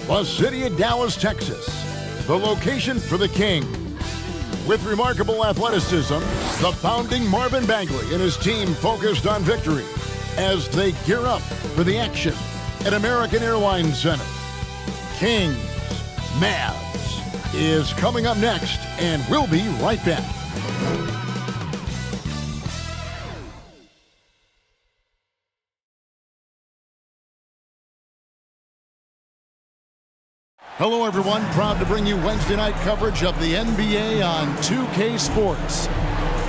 The city of Dallas, Texas, the location for the King. With remarkable athleticism, the founding Marvin Bagley and his team focused on victory as they gear up for the action at American Airlines Center. Kings Mavs is coming up next, and we'll be right back. Hello, everyone. Proud to bring you Wednesday night coverage of the NBA on 2K Sports.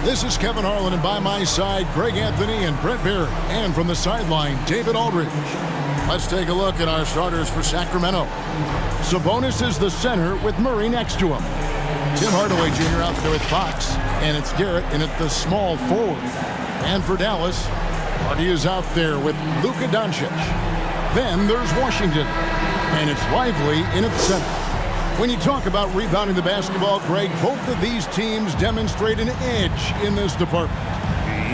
This is Kevin Harlan, and by my side, Greg Anthony and Brett Barrett. And from the sideline, David Aldridge. Let's take a look at our starters for Sacramento. Sabonis is the center with Murray next to him. Tim Hardaway Jr. out there with Fox, and it's Garrett in at the small forward. And for Dallas, Hardy is out there with Luka Doncic. Then there's Washington, and it's Lively in at center. When you talk about rebounding the basketball, Greg, both of these teams demonstrate an edge in this department.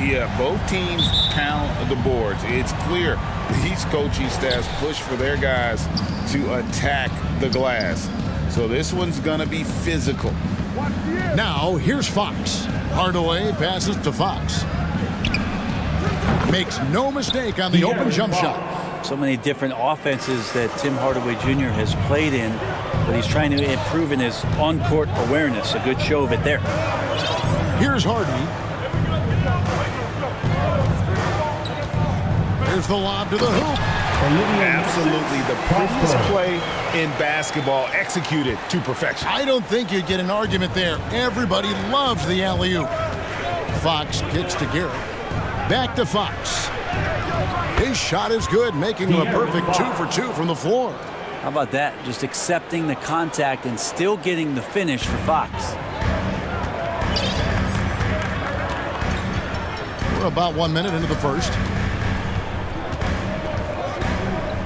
Yeah, both teams pound the boards. It's clear these coaching staffs push for their guys to attack the glass. So this one's going to be physical. Now, here's Fox. Hardaway passes to Fox. Makes no mistake on the open jump shot. So many different offenses that Tim Hardaway Jr. has played in, but he's trying to improve in his on-court awareness. A good show of it there. Here's Hardy. Here's the lob to the hoop. Absolutely the prettiest play in basketball, executed to perfection. I don't think you'd get an argument there. Everybody loves the alley-oop. Fox kicks to Garrett. Back to Fox. His shot is good, making him a perfect 2 for 2 from the floor. How about that? Just accepting the contact and still getting the finish for Fox. We're about 1 minute into the first.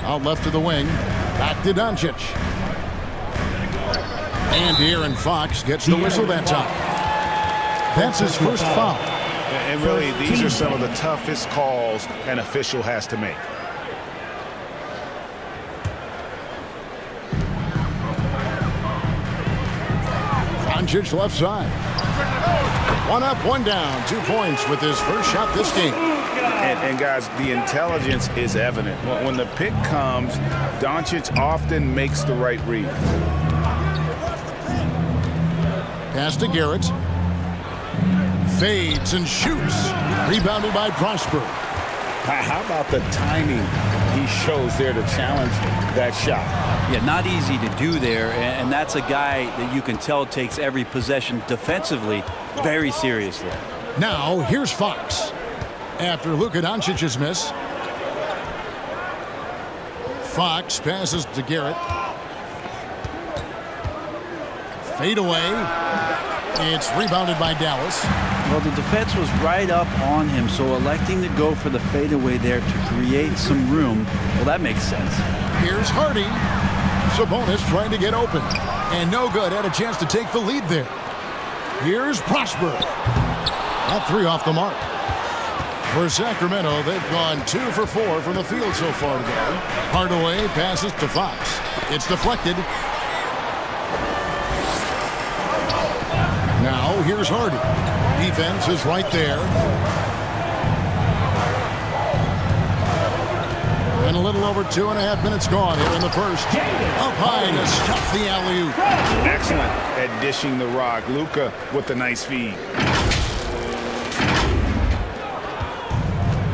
Out left to the wing. Back to Doncic. And Aaron Fox gets the whistle that time. That's his first foul. And really, these are some of the toughest calls an official has to make. Doncic left side. 1 up, 1 down. 2 points with his first shot this game. And guys, the intelligence is evident. When the pick comes, Doncic often makes the right read. Pass to Garrett. Fades and shoots. Rebounded by Prosper. How about the timing he shows there to challenge that shot? Yeah, not easy to do there, and that's a guy that you can tell takes every possession defensively very seriously. Now, here's Fox. After Luka Doncic's miss. Fox passes to Garrett. Fade away. It's rebounded by Dallas. Well, the defense was right up on him, so electing to go for the fadeaway there to create some room, well, that makes sense. Here's Hardy. Sabonis trying to get open. And no good. Had a chance to take the lead there. Here's Prosper. That 3 off the mark. For Sacramento, they've gone 2 for 4 from the field so far today. Hardaway passes to Fox. It's deflected. Now, here's Hardy. Defense is right there. And a little over 2.5 minutes gone here in the first. Up high to stuff the alley-oop. Excellent at dishing the rock. Luka with a nice feed.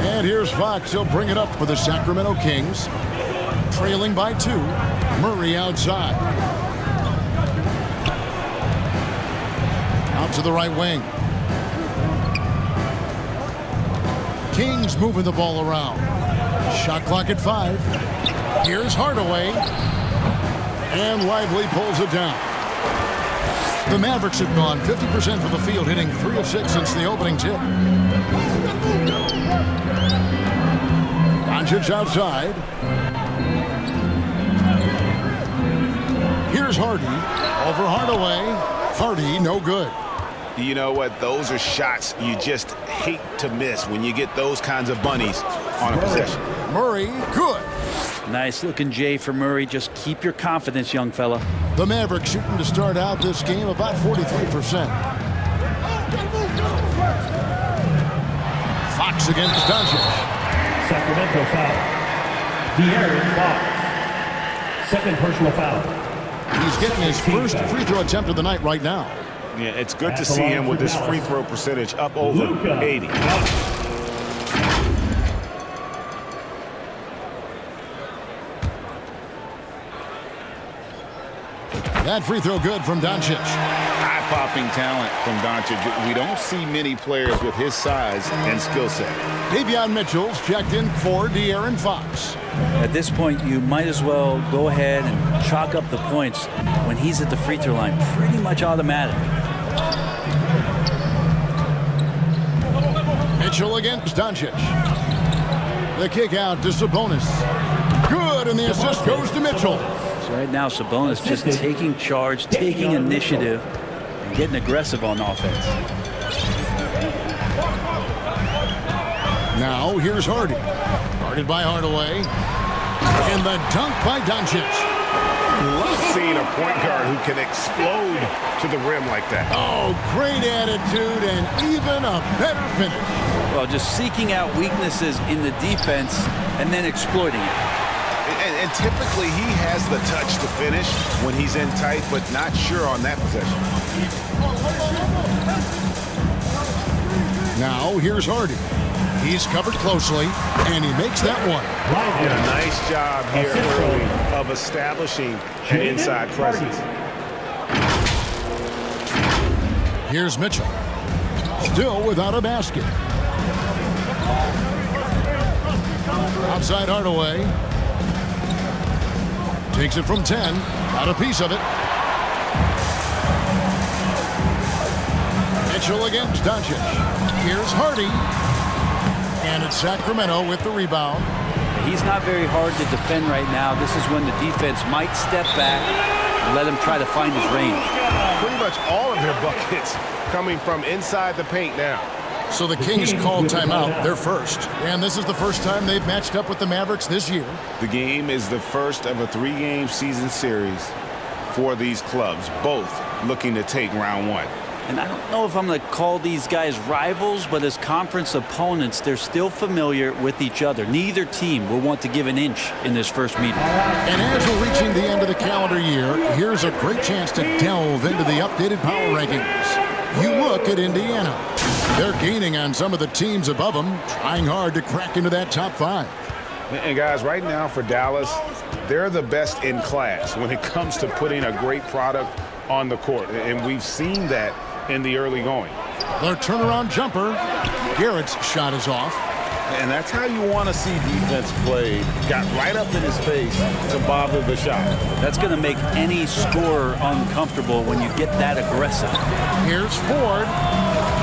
And here's Fox. He'll bring it up for the Sacramento Kings. Trailing by 2. Murray outside. Out to the right wing. Kings moving the ball around. Shot clock at 5. Here's Hardaway. And Lively pulls it down. The Mavericks have gone 50% from the field, hitting 3 of 6 since the opening tip. Doncic outside. Here's Hardy. Over Hardaway. Hardy, no good. You know what? Those are shots you just hate to miss when you get those kinds of bunnies on a possession. Murray, good. Nice looking J for Murray. Just keep your confidence, young fella. The Mavericks shooting to start out this game about 43%. Fox against Doncic. Sacramento foul. De'Aaron Fox. Second personal foul. He's getting his first free throw attempt of the night right now. Yeah, it's good to see him with this free throw percentage up over 80. That free throw good from Doncic. Eye-popping talent from Doncic. We don't see many players with his size and skill set. Davion Mitchell's checked in for De'Aaron Fox. At this point, you might as well go ahead and chalk up the points when he's at the free throw line. Pretty much automatic. Mitchell against Doncic. The kick out to Sabonis. Good, and the assist goes to Mitchell. So right now, Sabonis just taking charge, taking initiative, and getting aggressive on offense. Now here's Hardy. Guarded by Hardaway. And the dunk by Doncic. Love seeing a point guard who can explode to the rim like that. Oh, great attitude and even a better finish. Well, just seeking out weaknesses in the defense and then exploiting it. And typically he has the touch to finish when he's in tight, but not sure on that possession. Now here's Hardy. He's covered closely, and he makes that one. And a nice job here early of establishing an inside presence. Here's Mitchell. Still without a basket. Outside Hardaway. Takes it from 10. Got a piece of it. Mitchell against Doncic. Here's Hardy. And it's Sacramento with the rebound. He's not very hard to defend right now. This is when the defense might step back and let him try to find his range. Pretty much all of their buckets coming from inside the paint now. So the Kings called timeout, their first. And this is the first time they've matched up with the Mavericks this year. The game is the first of a 3-game season series for these clubs, both looking to take round one. And I don't know if I'm going to call these guys rivals, but as conference opponents, they're still familiar with each other. Neither team will want to give an inch in this first meeting. And as we're reaching the end of the calendar year, here's a great chance to delve into the updated power rankings. You look at Indiana. They're gaining on some of the teams above them, trying hard to crack into that top 5. And guys, right now for Dallas, they're the best in class when it comes to putting a great product on the court. And we've seen that in the early going. Their turnaround jumper. Garrett's shot is off. And that's how you want to see defense played. Got right up in his face to bother the shot. That's going to make any scorer uncomfortable when you get that aggressive. Here's Ford.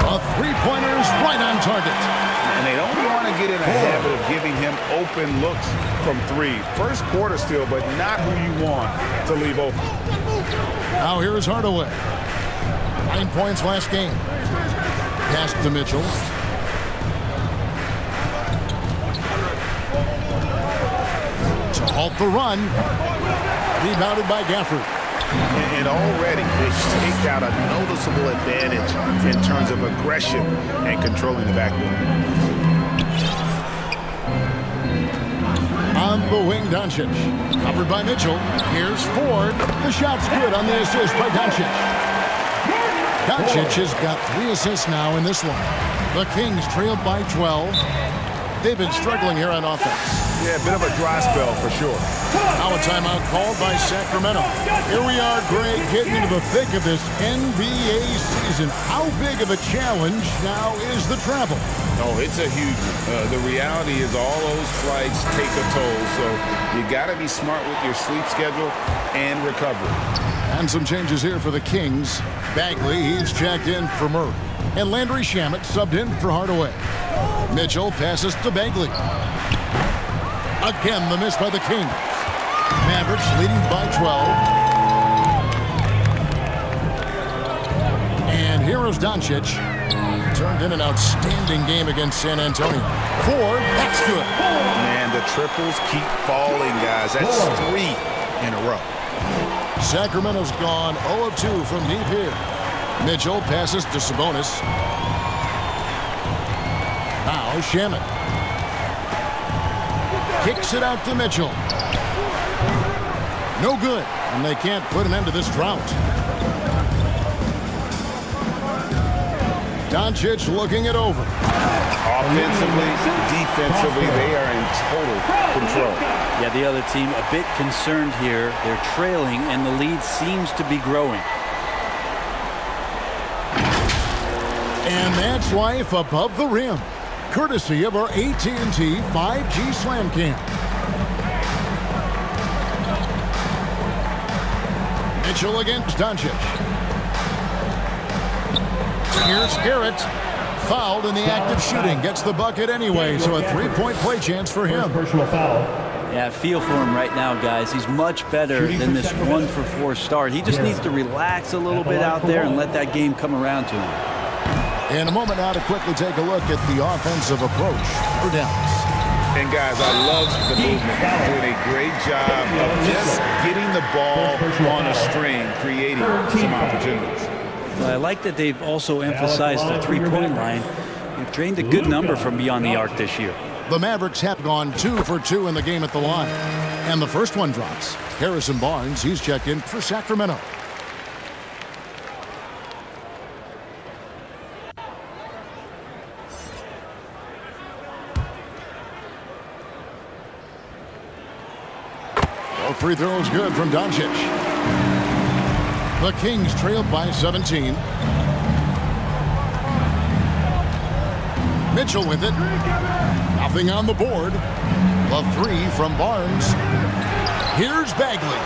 A three-pointer is right on target. And they don't want to get in a habit of giving him open looks from 3. First quarter still, but not who you want to leave open. Now here's Hardaway. 9 points last game. Pass to Mitchell. To halt the run. Rebounded by Gafford. And already they've staked out a noticeable advantage in terms of aggression and controlling the backboard. On the wing, Doncic. Covered by Mitchell. Here's Ford. The shot's good on the assist by Doncic. Doncic has got 3 assists now in this one. The Kings trailed by 12. They've been struggling here on offense. Yeah, a bit of a dry spell for sure. Now a timeout called by Sacramento. Here we are, Greg, getting into the thick of this NBA season. How big of a challenge now is the travel? Oh, it's a huge one. The reality is all those flights take a toll, so you got to be smart with your sleep schedule and recovery. And some changes here for the Kings. Bagley, he's checked in for Murray. And Landry Shamet subbed in for Hardaway. Mitchell passes to Bagley. Again, the miss by the Kings. Mavericks leading by 12. And here is Doncic. Turned in an outstanding game against San Antonio. 4, that's good. Man, the triples keep falling, guys. That's 3 in a row. Sacramento's gone 0 of 2 from deep here. Mitchell passes to Sabonis. Now Shamet. Kicks it out to Mitchell. No good, and they can't put an end to this drought. Doncic looking it over. Offensively, defensively, they are in total control. Yeah, the other team a bit concerned here. They're trailing, and the lead seems to be growing. And that's life above the rim, courtesy of our AT&T 5G Slam Cam. Mitchell against Doncic. Here's Garrett. Fouled in the act of shooting. Gets the bucket anyway, so a three-point play chance for him. Personal foul. Yeah, feel for him right now, guys. He's much better than this 1-for-4 start. He just needs to relax a little bit out there and let that game come around to him. In a moment now to quickly take a look at the offensive approach for Dallas. And guys, I love the movement. Doing a great job of just getting the ball on a string, creating some opportunities. I like that they've also emphasized the three-point line. They've drained a good number from beyond the arc this year. The Mavericks have gone 2 for 2 in the game at the line. And the first one drops. Harrison Barnes, he's checked in for Sacramento. No free throws good from Doncic. The Kings trailed by 17. Mitchell with it. Nothing on the board. The 3 from Barnes. Here's Bagley.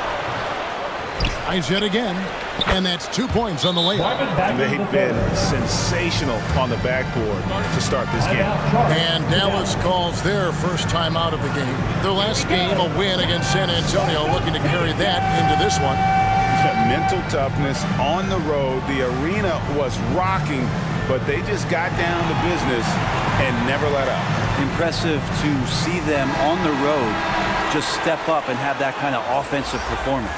Tries it again. And that's 2 points on the layup. They've been sensational on the backboard to start this game. And Dallas calls their first time out of the game. Their last game, a win against San Antonio, looking to carry that into this one. Mental toughness on the road. The arena was rocking, but they just got down to business and never let up. Impressive to see them on the road just step up and have that kind of offensive performance.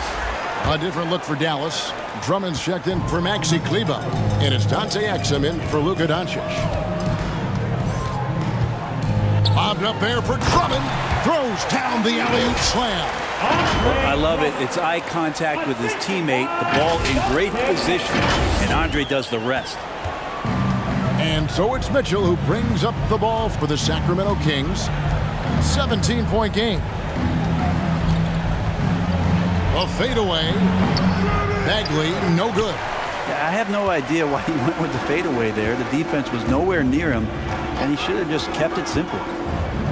A different look for Dallas. Drummond's checked in for Maxi Kleber, and it's Dante Exum in for Luka Doncic. Bobbed up there for Drummond. Throws down the alley-oop slam. I love it. It's eye contact with his teammate. The ball in great position, and Andre does the rest. And so it's Mitchell who brings up the ball for the Sacramento Kings. 17-point game. A fadeaway. Bagley, no good. I have no idea why he went with the fadeaway there. The defense was nowhere near him, and he should have just kept it simple.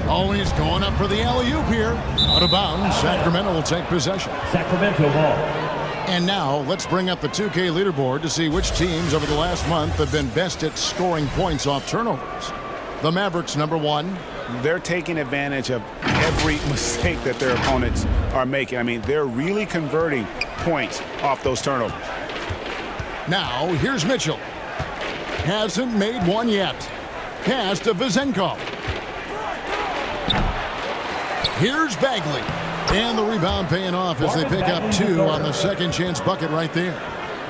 Oh, he's going up for the alley-oop here. Out of bounds, Sacramento will take possession. Sacramento ball. And now let's bring up the 2K leaderboard to see which teams over the last month have been best at scoring points off turnovers. The Mavericks, number 1. They're taking advantage of every mistake that their opponents are making. I mean, they're really converting points off those turnovers. Now, here's Mitchell. Hasn't made one yet. Pass to Vizenko. Here's Bagley. And the rebound paying off as they pick up 2 on the second chance bucket right there.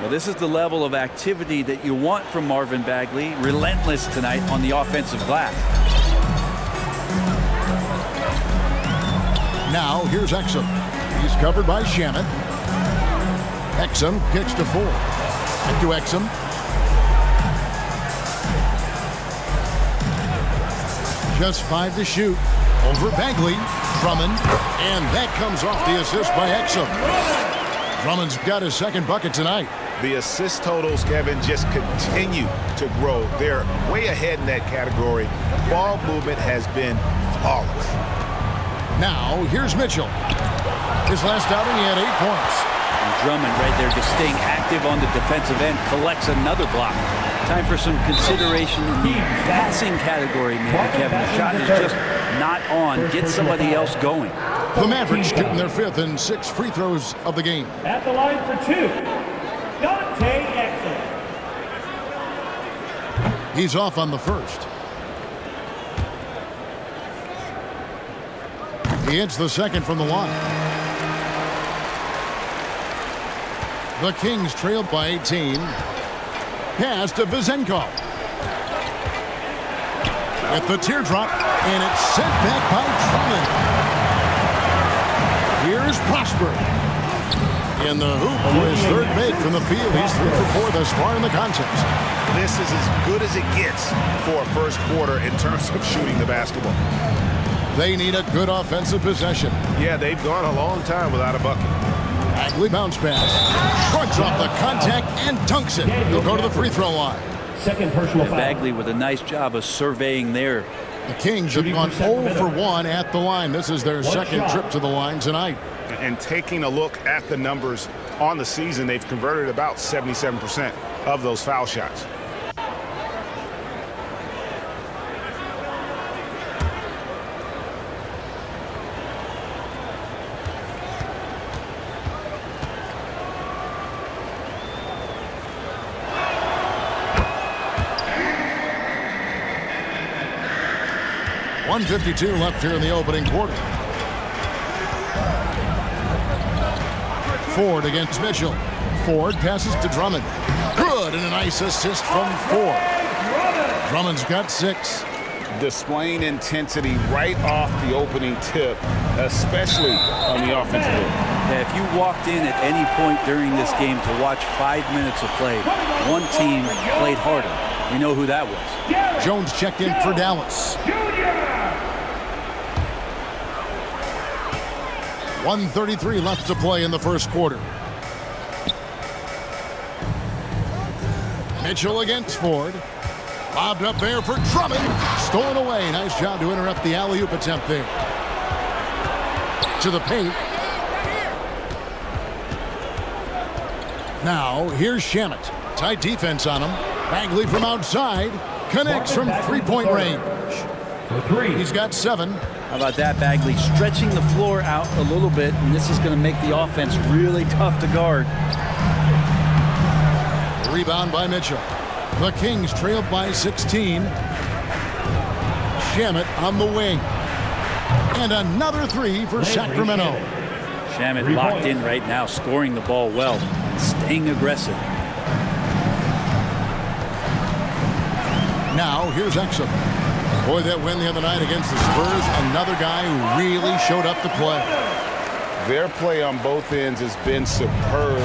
Well, this is the level of activity that you want from Marvin Bagley. Relentless tonight on the offensive glass. Now, here's Exum. He's covered by Shamet. Exum kicks to 4. Back to Exum. Just 5 to shoot. Over Bagley. Drummond. And that comes off the assist by Exum. Drummond's got his second bucket tonight. The assist totals, Kevin, just continue to grow. They're way ahead in that category. Ball movement has been flawless. Now, here's Mitchell. His last outing, he had 8 points. And Drummond right there just staying active on the defensive end, collects another block. Time for some consideration in the passing category, maybe, Kevin. The shot is just not on. Get somebody else going. The Mavericks shooting their 5th and 6th free throws of the game. At the line for 2, Dante Exum. He's off on the first. He hits the second from the line. The Kings trailed by 18. Pass to Vizenko. With the teardrop, and it's sent back by Drummond. Here's Prosper. In the hoop for his third make from the field. He's 3 for 4 thus far in the contest. This is as good as it gets for a first quarter in terms of shooting the basketball. They need a good offensive possession. Yeah, they've gone a long time without a bucket. Bagley bounce pass. Shrugs off the contact and dunks it. He'll go to the free throw line. Second personal foul. Bagley with a nice job of surveying there. The Kings have gone 0 for 1 at the line. This is their second trip to the line tonight. And taking a look at the numbers on the season, they've converted about 77% of those foul shots. .152 left here in the opening quarter. Ford against Mitchell. Ford passes to Drummond. Good, and a nice assist from Ford. Drummond's got 6. Displaying intensity right off the opening tip, especially on the offensive end. Yeah, if you walked in at any point during this game to watch 5 minutes of play, one team played harder. We know who that was. Jones checked in for Dallas. 1:33 left to play in the first quarter. Mitchell against Ford. Lobbed up there for Drummond. Stolen away. Nice job to interrupt the alley-oop attempt there. To the paint. Now, here's Shamet. Tight defense on him. Bagley from outside. Connects from three-point range. For 3. He's got 7. How about that, Bagley? Stretching the floor out a little bit, and this is going to make the offense really tough to guard. Rebound by Mitchell. The Kings trailed by 16. Shamet on the wing. And another 3 for Sacramento. Shamet locked in right now, scoring the ball well and staying aggressive. Now, here's Exum. Boy, that win the other night against the Spurs, another guy who really showed up to play. Their play on both ends has been superb.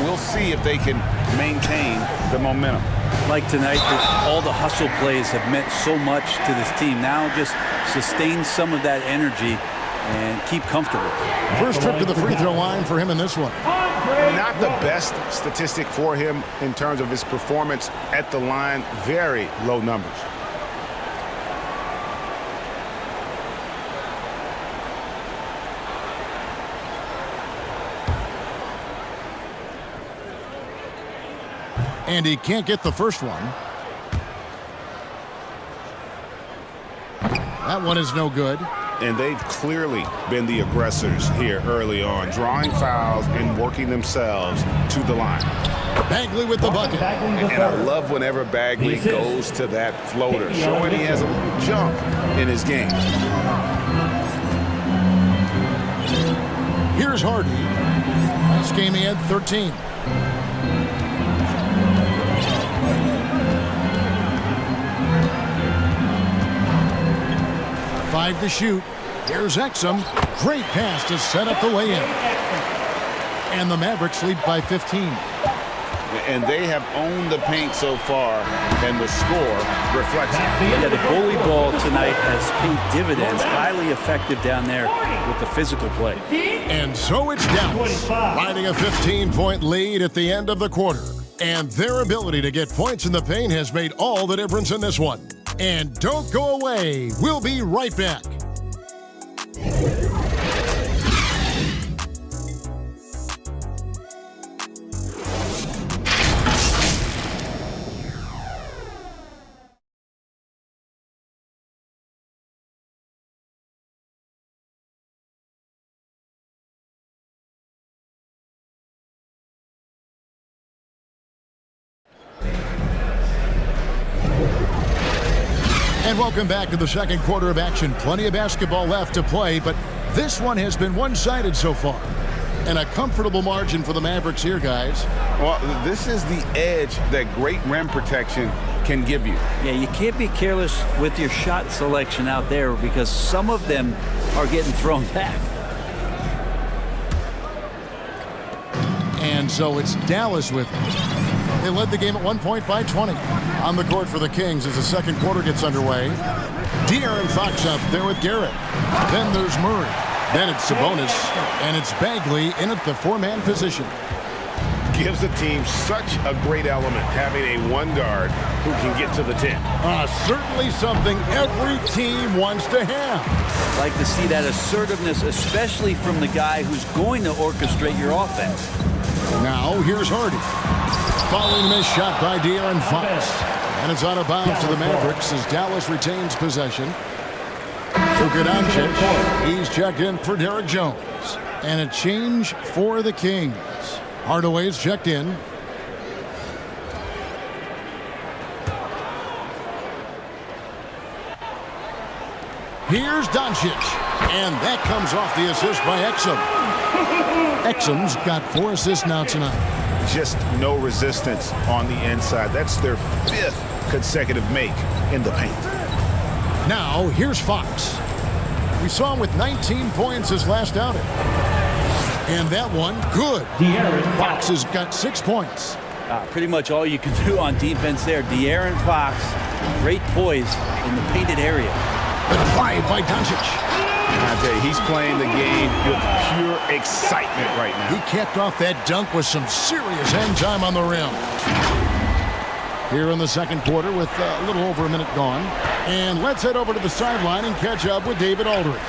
We'll see if they can maintain the momentum. Like tonight, all the hustle plays have meant so much to this team. Now just sustain some of that energy and keep comfortable. First trip to the free throw line for him in this one. Not the best statistic for him in terms of his performance at the line. Very low numbers. And he can't get the first one. That one is no good. And they've clearly been the aggressors here early on, drawing fouls and working themselves to the line. Bagley with the bucket. And I love whenever Bagley goes to that floater, showing he has a jump in his game. Here's Hardy. Last game he had 13. Five to shoot. Here's Exum. Great pass to set up the lay-in. And the Mavericks lead by 15. And they have owned the paint so far, and the score reflects it. Yeah, the bully ball tonight has paid dividends. Highly effective down there with the physical play. And so it's Dallas, riding a 15-point lead at the end of the quarter. And their ability to get points in the paint has made all the difference in this one. And don't go away. We'll be right back. And welcome back to the second quarter of action. Plenty of basketball left to play, but this one has been one-sided so far. And a comfortable margin for the Mavericks here, guys. Well, this is the edge that great rim protection can give you. Yeah, you can't be careless with your shot selection out there because some of them are getting thrown back. And so it's Dallas with it. They led the game at one point by 20. On the court for the Kings as the second quarter gets underway. De'Aaron Fox up there with Garrett. Then there's Murray. Then it's Sabonis. And it's Bagley in at the four-man position. Gives the team such a great element having a one guard who can get to the 10. Certainly something every team wants to have. I'd like to see that assertiveness, especially from the guy who's going to orchestrate your offense. Now here's Hardy. Following this shot by De'Aaron Fox. And it's out of bounds to the Mavericks as Dallas retains possession. Luka Doncic, he's checked in for Derek Jones. And a change for the Kings. Hardaway's checked in. Here's Doncic. And that comes off the assist by Exum. Exum's got 4 assists now tonight. Just no resistance on the inside. That's their 5th consecutive make in the paint. Now, here's Fox. We saw him with 19 points his last outing. And that one, good. Fox has got 6 points. Pretty much all you can do on defense there. De'Aaron Fox, great poise in the painted area. The drive by Doncic. I tell you, he's playing the game with pure excitement right now. He capped off that dunk with some serious hang time on the rim. Here in the second quarter with a little over a minute gone. And let's head over to the sideline and catch up with David Aldridge.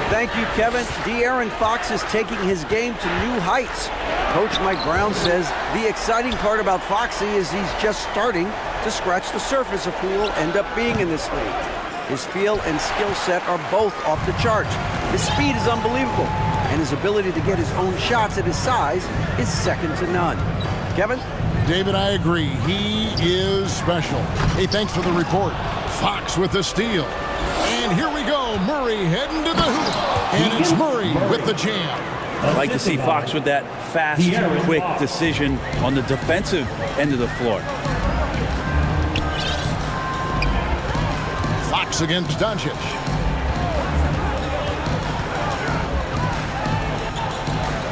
Thank you, Kevin. De'Aaron Fox is taking his game to new heights. Coach Mike Brown says the exciting part about Foxy is he's just starting to scratch the surface of who will end up being in this league. His feel and skill set are both off the charts. His speed is unbelievable, and his ability to get his own shots at his size is second to none. Kevin? David, I agree. He is special. Hey, thanks for the report. Fox with the steal. And here we go. Murray heading to the hoop. And it's Murray with the jam. I'd like to see Fox with that fast, quick decision on the defensive end of the floor. Fox against Doncic.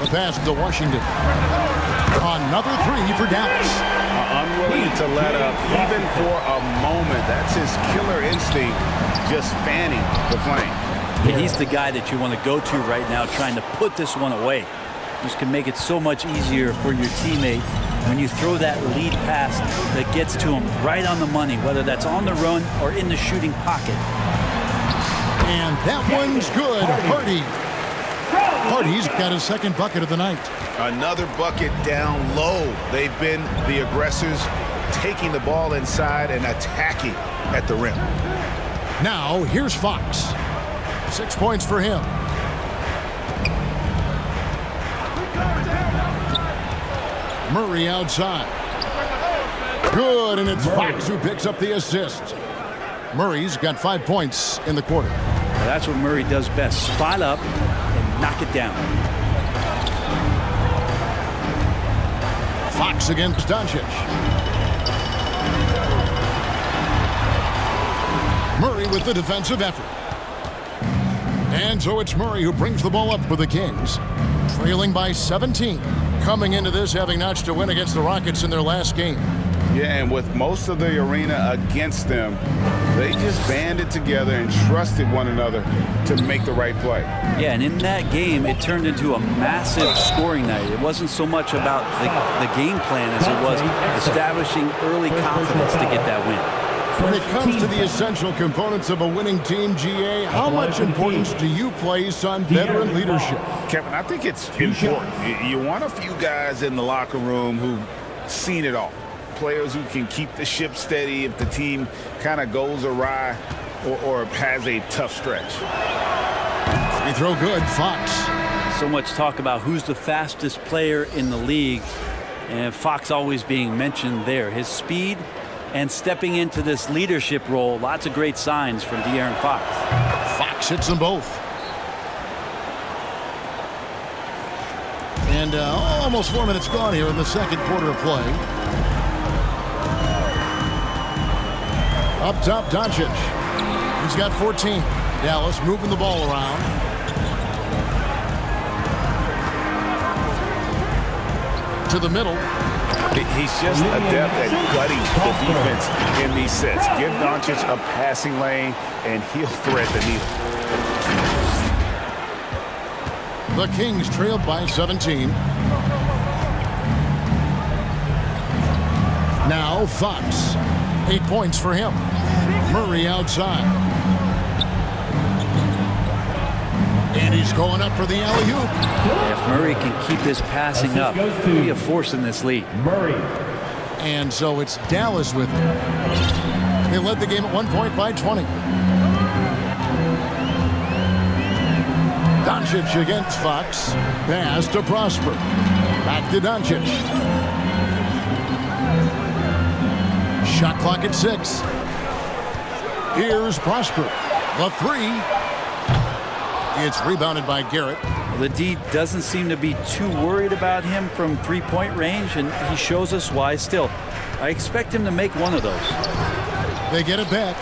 The pass to Washington. Another 3 for Dallas. Unwilling to let up even for a moment. That's his killer instinct, just fanning the flame. Yeah, he's the guy that you want to go to right now, trying to put this one away. This can make it so much easier for your teammate when you throw that lead pass that gets to him right on the money, whether that's on the run or in the shooting pocket. And that one's good. Hardy's got his second bucket of the night. Another bucket down low. They've been the aggressors, taking the ball inside and attacking at the rim. Now, here's Fox. 6 points for him. Murray outside. Good, and it's Fox who picks up the assist. Murray's got 5 points in the quarter. Well, that's what Murray does best. Spot up and knock it down. Fox against Doncic. Murray with the defensive effort. And so it's Murray who brings the ball up for the Kings. Trailing by 17. Coming into this having notched a win against the Rockets in their last game. Yeah, and with most of the arena against them, they just banded together and trusted one another to make the right play. Yeah, and in that game, it turned into a massive scoring night. It wasn't so much about the game plan as it was establishing early confidence to get that win. When it comes to the essential components of a winning team, GA, how much importance do you place on veteran leadership? Kevin, I think it's important. You want a few guys in the locker room who've seen it all. Players who can keep the ship steady if the team kind of goes awry or has a tough stretch. Free throw good, Fox. So much talk about who's the fastest player in the league, and Fox always being mentioned there. His speed and stepping into this leadership role. Lots of great signs from De'Aaron Fox. Fox hits them both. And almost 4 minutes gone here in the second quarter of play. Up top, Doncic. He's got 14. Dallas moving the ball around. To the middle. He's just adept at gutting the defense in these sets. Give Doncic a passing lane, and he'll thread the needle. The Kings trailed by 17. Now Fox. 8 points for him. Murray outside. And he's going up for the alley-oop. If Murray can keep this passing up, he'll be a force in this league. Murray. And so it's Dallas with it. They led the game at 1 point by 20. Doncic against Fox. Pass to Prosper. Back to Doncic. Shot clock at 6. Here's Prosper. The three. It's rebounded by Garrett. The D doesn't seem to be too worried about him from three-point range, and he shows us why still. I expect him to make one of those. They get it back.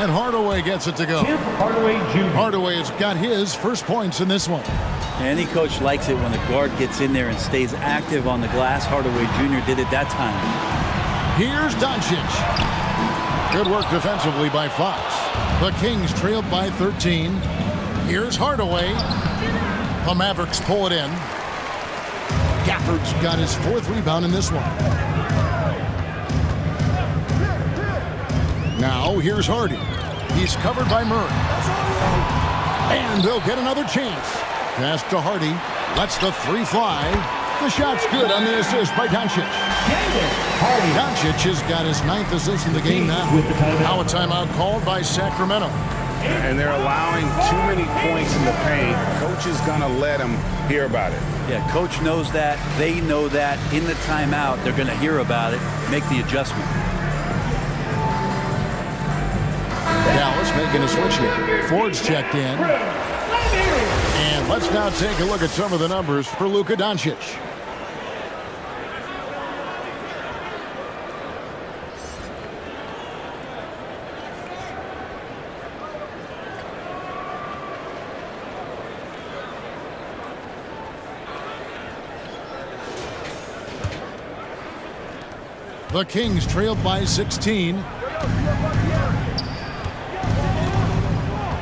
And Hardaway gets it to go. Tim Hardaway Jr. Hardaway has got his first points in this one. Any coach likes it when the guard gets in there and stays active on the glass. Hardaway Jr. did it that time. Here's Doncic. Good work defensively by Fox. The Kings trailed by 13. Here's Hardaway. The Mavericks pull it in. Gafford's got his 4th rebound in this one. Now here's Hardy. He's covered by Murray. And they'll get another chance. Pass to Hardy. Lets the three fly. The shot's good on the assist by Doncic. Doncic has got his 9th assist in the game now. Now a timeout called by Sacramento. And they're allowing too many points in the paint. Coach is going to let them hear about it. Yeah, coach knows that. They know that. In the timeout, they're going to hear about it, make the adjustment. Dallas making a switch here. Ford's checked in. And let's now take a look at some of the numbers for Luka Doncic. The Kings trailed by 16.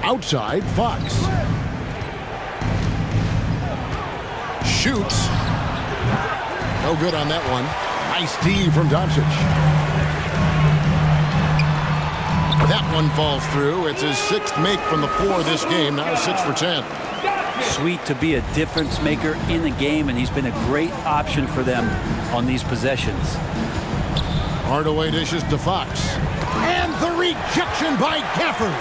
Outside, Fox. Shoots. No good on that one. Nice D from Doncic. That one falls through. It's his 6th make from the floor this game. Now 6 for 10. Sweet to be a difference maker in the game, and he's been a great option for them on these possessions. Hardaway dishes to Fox. And the rejection by Gafford.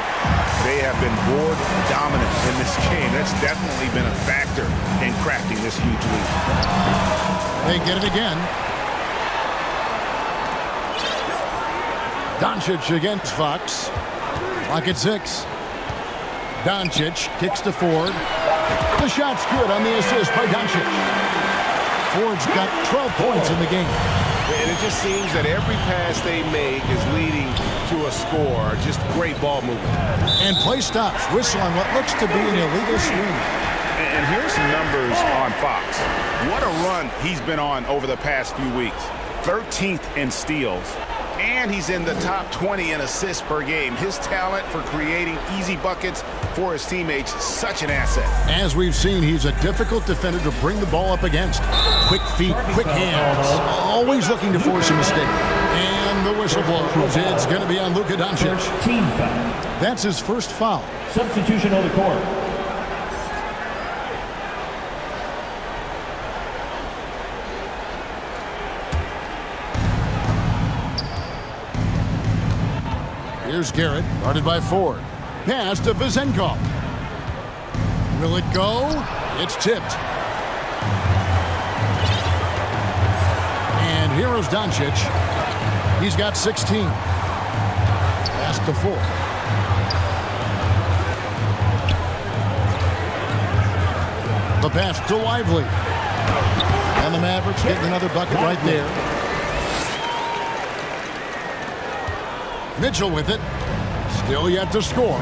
They have been board dominant in this game. That's definitely been a factor in crafting this huge lead. They get it again. Doncic against Fox. Clock at 6. Doncic kicks to Ford. The shot's good on the assist by Doncic. Ford's got 12 points in the game. And it just seems that every pass they make is leading to a score. Just great ball movement. And play stops. Whistle on what looks to be an illegal swing. And here's some numbers on Fox. What a run he's been on over the past few weeks. 13th in steals. And he's in the top 20 in assists per game. His talent for creating easy buckets for his teammates, such an asset. As we've seen, he's a difficult defender to bring the ball up against. Quick feet, quick hands. Always looking to force a mistake. And the whistle blows. It's going to be on Luka Doncic. Team foul. That's his first foul. Substitution on the court. Here's Garrett, guarded by Ford. Pass to Vizenkov. Will it go? It's tipped. And here is Doncic. He's got 16. Pass to 4. The pass to Lively. And the Mavericks getting another bucket right there. Mitchell with it. Still yet to score.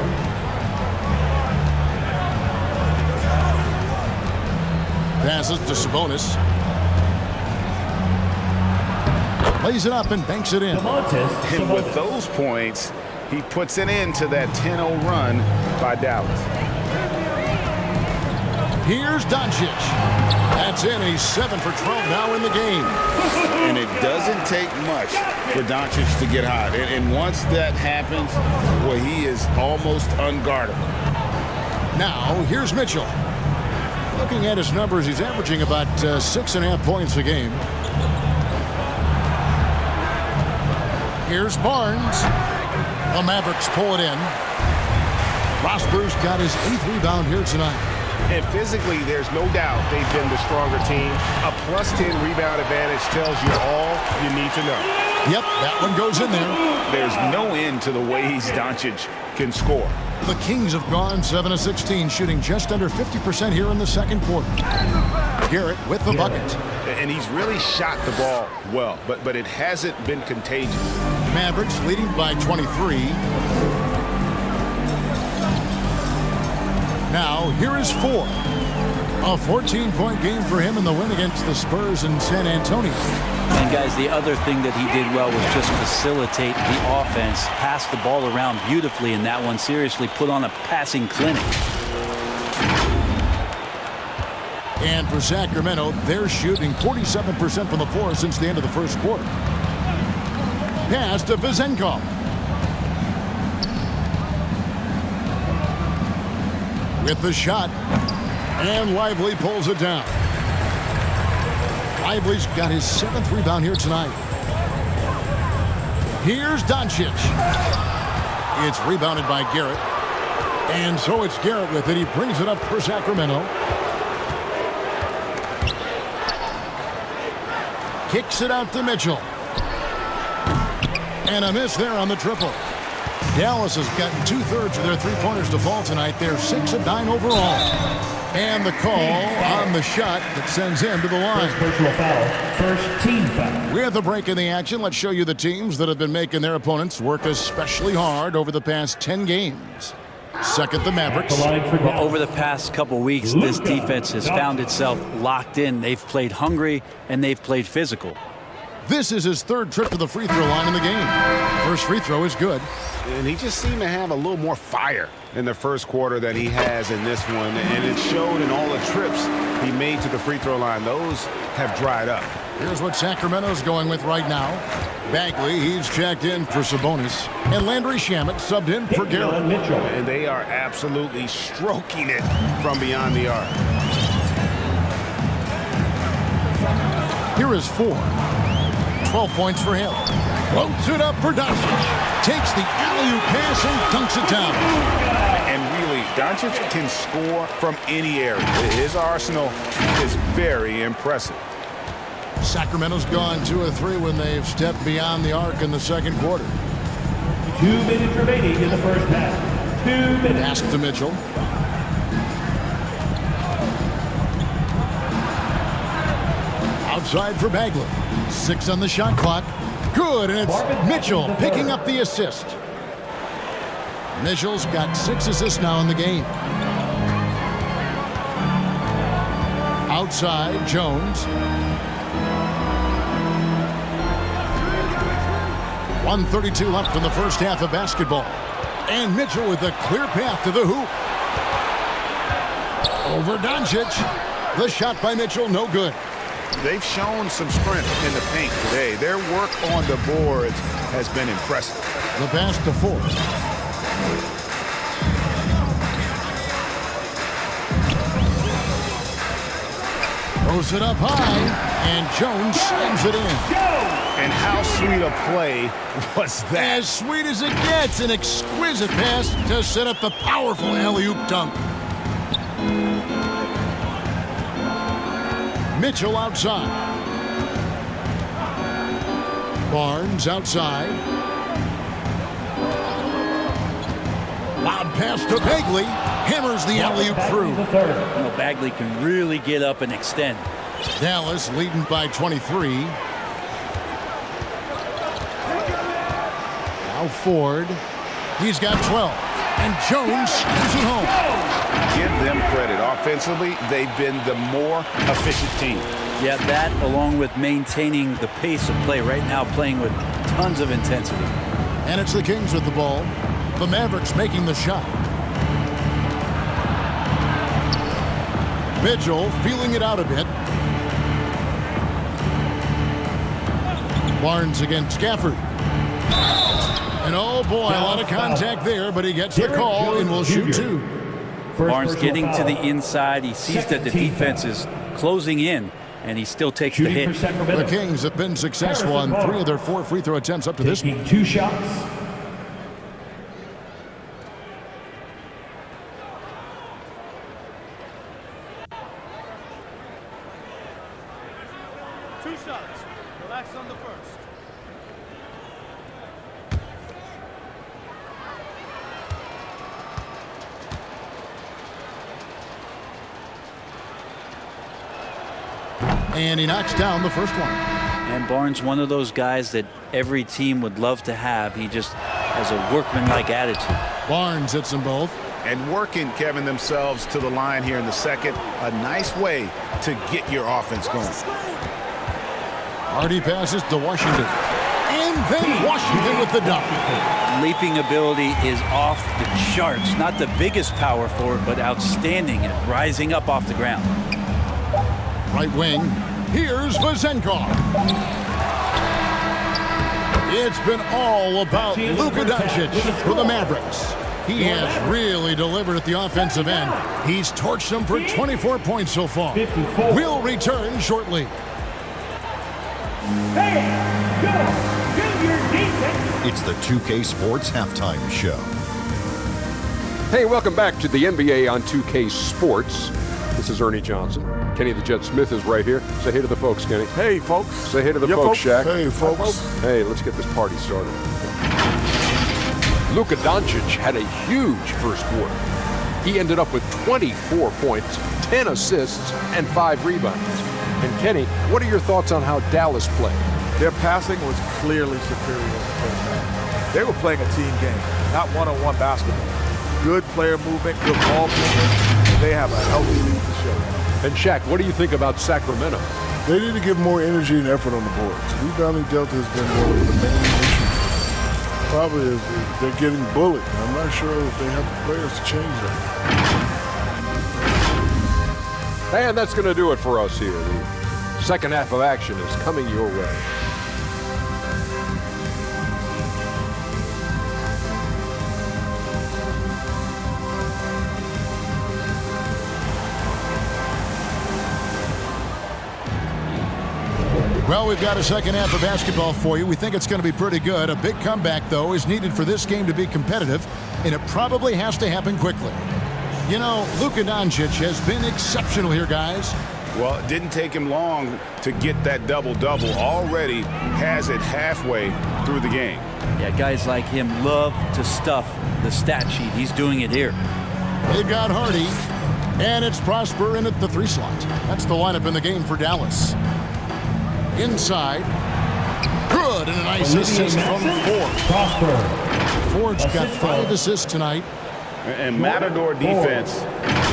Passes to Sabonis. Plays it up and banks it in. And with those points, he puts it into that 10-0 run by Dallas. Here's Doncic. That's in. He's 7 for 12 now in the game. And it doesn't take much for Doncic to get hot. And once that happens, well, he is almost unguardable. Now, here's Mitchell. Looking at his numbers, he's averaging about 6.5 points a game. Here's Barnes. The Mavericks pull it in. Ross Bruce got his 8th rebound here tonight. And physically, there's no doubt they've been the stronger team. A +10 rebound advantage tells you all you need to know. Yep, that one goes in there. There's no end to the ways Doncic can score. The Kings have gone 7 of 16, shooting just under 50% here in the second quarter. Garrett with the bucket. And he's really shot the ball well, but it hasn't been contagious. Mavericks leading by 23. Now, here is 4. A 14-point game for him in the win against the Spurs in San Antonio. And, guys, the other thing that he did well was just facilitate the offense, pass the ball around beautifully in that one, seriously put on a passing clinic. And for Sacramento, they're shooting 47% from the floor since the end of the first quarter. Pass to Vizenkov. With the shot, and Lively pulls it down. Lively's got his 7th rebound here tonight. Here's Doncic. It's rebounded by Garrett. And so it's Garrett with it. He brings it up for Sacramento. Kicks it out to Mitchell. And a miss there on the triple. Dallas has gotten 2/3 of their three-pointers to fall tonight. They're 6 of 9 overall. And the call on the shot that sends him to the line. First personal foul. First team foul. With a break in the action, let's show you the teams that have been making their opponents work especially hard over the past 10 games. Second, the Mavericks. Well, over the past couple weeks, this defense has found itself locked in. They've played hungry and they've played physical. This is his 3rd trip to the free throw line in the game. First free throw is good. And he just seemed to have a little more fire in the first quarter than he has in this one. And it showed in all the trips he made to the free throw line. Those have dried up. Here's what Sacramento's going with right now. Bagley, he's checked in for Sabonis. And Landry Shamet subbed in for Garrett. And they are absolutely stroking it from beyond the arc. Here is 4. 12 points for him. Floats it up for Doncic. Takes the alley-oop pass and dunks it down. And really, Doncic can score from any area. His arsenal is very impressive. Sacramento's gone 2 of 3 when they've stepped beyond the arc in the second quarter. 2 minutes remaining in the first half. 2 minutes. Pass to Mitchell. Outside for Bagley. 6 on the shot clock. Good, and it's Mitchell picking up the assist. Mitchell's got 6 assists now in the game. Outside, Jones. 1:32 left in the first half of basketball. And Mitchell with a clear path to the hoop. Over Doncic. The shot by Mitchell, no good. They've shown some strength in the paint today. Their work on the boards has been impressive. The pass to 4. Throws it up high, and Jones slams it in. And how sweet a play was that? As sweet as it gets, an exquisite pass to set up the powerful alley-oop dunk. Mitchell outside. Barnes outside. Loud pass to Bagley. Hammers the alley-oop through. Bagley can really get up and extend. Dallas leading by 23. Now Ford. He's got 12. And Jones scores it home. Give them credit. Offensively, they've been the more efficient team. Yeah, that along with maintaining the pace of play right now, playing with tons of intensity. And it's the Kings with the ball. The Mavericks making the shot. Mitchell feeling it out a bit. Barnes against Gafford. And oh boy, a lot of contact there, but he gets the call and will shoot two. Barnes getting to the inside. He sees that the defense is closing in, and he still takes the hit. The Kings have been successful on 3 of their 4 free throw attempts up to this point. 2 shots. Relax on the first. And he knocks down the first one. And Barnes, one of those guys that every team would love to have. He just has a workmanlike attitude. Barnes hits them both. And working, Kevin, themselves to the line here in the second. A nice way to get your offense going. Hardy passes to Washington. And then Washington with the dunk. Leaping ability is off the charts. Not the biggest power forward, but outstanding at rising up off the ground. Right wing. Here's Vezenkov. It's been all about Luka Doncic for the Mavericks. He has really delivered at the offensive end. He's torched them for 24 points so far. We'll return shortly. It's the 2K Sports Halftime Show. Hey, welcome back to the NBA on 2K Sports. This is Ernie Johnson. Kenny the Jet Smith is right here. Say hey to the folks, Kenny. Hey, folks. Say hey to the folks, Shaq. Hey, folks. Hey, let's get this party started. Luka Doncic had a huge first quarter. He ended up with 24 points, 10 assists, and 5 rebounds. And Kenny, what are your thoughts on how Dallas played? Their passing was clearly superior in the first half. They were playing a team game, not one-on-one basketball. Good player movement, good ball movement. They have a healthy lead to show. And Shaq, what do you think about Sacramento? They need to give more energy and effort on the boards. Rebounding delta has been one of the main issues. Probably is they're getting bullied. I'm not sure if they have the players to change that. And that's going to do it for us here. The second half of action is coming your way. Well, we've got a second half of basketball for you. We think it's going to be pretty good. A big comeback, though, is needed for this game to be competitive, and it probably has to happen quickly. You know, Luka Doncic has been exceptional here, guys. Well, it didn't take him long to get that double-double. Already has it halfway through the game. Yeah, guys like him love to stuff the stat sheet. He's doing it here. They've got Hardy, and it's Prosper in at the 3 slot. That's the lineup in the game for Dallas. Inside. Good, and a nice assist from Ford. Ford's got 5 assists tonight. And Matador defense,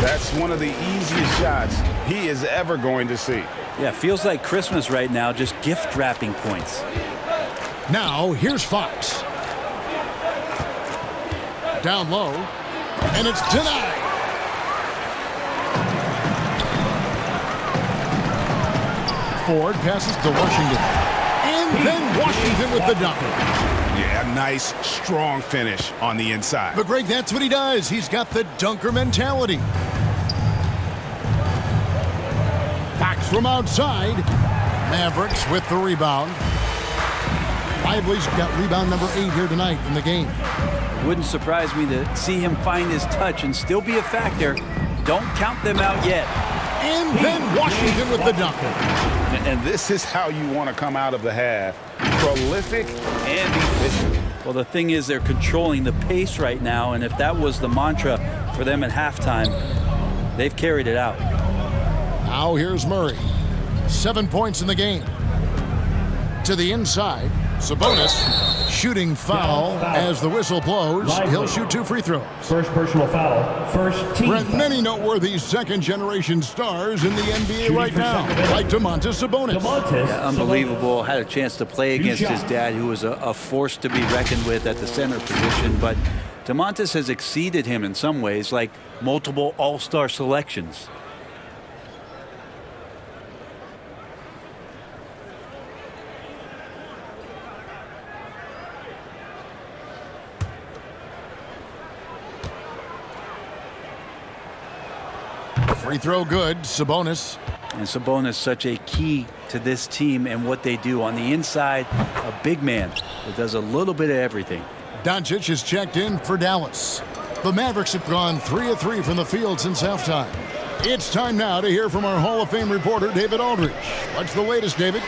that's one of the easiest shots he is ever going to see. Yeah, feels like Christmas right now, just gift wrapping points. Now, here's Fox. Down low, and it's denied. Ford passes to Washington. And then Washington with the dunk. Yeah, nice, strong finish on the inside. But, Greg, that's what he does. He's got the dunker mentality. Fox from outside. Mavericks with the rebound. Lively's got rebound number 8 here tonight in the game. Wouldn't surprise me to see him find his touch and still be a factor. Don't count them out yet. And then Washington with the dunk. And this is how you want to come out of the half. Prolific and efficient. Well, the thing is they're controlling the pace right now, and if that was the mantra for them at halftime, they've carried it out. Now here's Murray. 7 points in the game. To the inside, Sabonis shooting foul as the whistle blows. He'll shoot 2 free throws. First personal foul, first team Brent, foul. many noteworthy second-generation stars in the NBA right now, like Domantas Sabonis. Yeah, unbelievable. Had a chance to play against his dad, who was a force to be reckoned with at the center position. But Domantas has exceeded him in some ways, like multiple all-star selections. Free throw good, Sabonis. And Sabonis such a key to this team and what they do on the inside. A big man that does a little bit of everything. Doncic is checked in for Dallas. The Mavericks have gone 3 of 3 from the field since halftime. It's time now to hear from our Hall of Fame reporter, David Aldridge. What's the latest, David?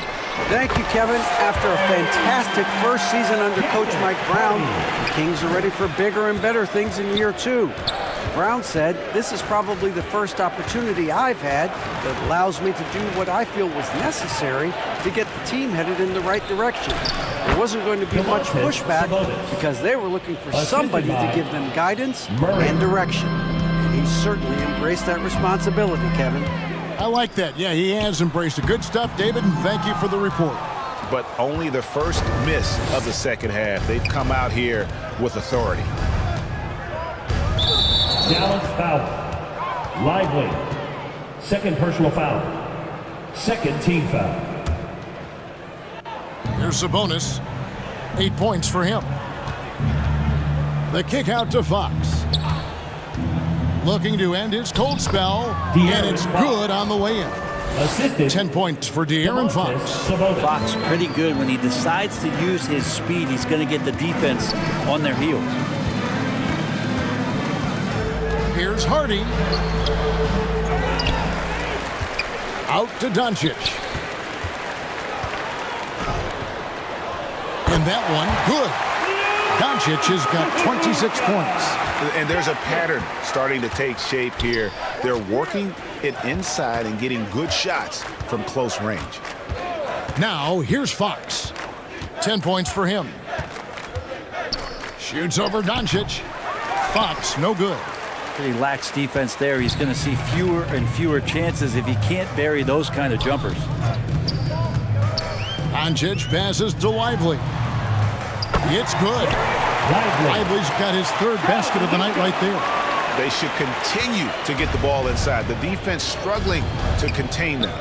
Thank you, Kevin. After a fantastic first season under Coach Mike Brown, the Kings are ready for bigger and better things in year 2. Brown said, "This is probably the first opportunity I've had that allows me to do what I feel was necessary to get the team headed in the right direction." There wasn't going to be much pushback because they were looking for somebody to give them guidance and direction. And he certainly embraced that responsibility, Kevin. I like that. Yeah, he has embraced it. Good stuff, David, and thank you for the report. But only the first miss of the second half. They've come out here with authority. Dallas foul. Lively. Second personal foul. Second team foul. Here's Sabonis. 8 points for him. The kick out to Fox. Looking to end his cold spell, and it's good on the way in. Assisted. 10 points for De'Aaron Fox. Fox pretty good when he decides to use his speed. He's going to get the defense on their heels. Here's Hardy. Out to Doncic. And that one, good. Doncic has got 26 points. And there's a pattern starting to take shape here. They're working it inside and getting good shots from close range. Now, here's Fox. 10 points for him. Shoots over Doncic. Fox, no good. Pretty lax defense there. He's going to see fewer and fewer chances if he can't bury those kind of jumpers. Doncic passes to Lively. It's good. Lively's got his 3rd basket of the night right there. They should continue to get the ball inside. The defense struggling to contain them.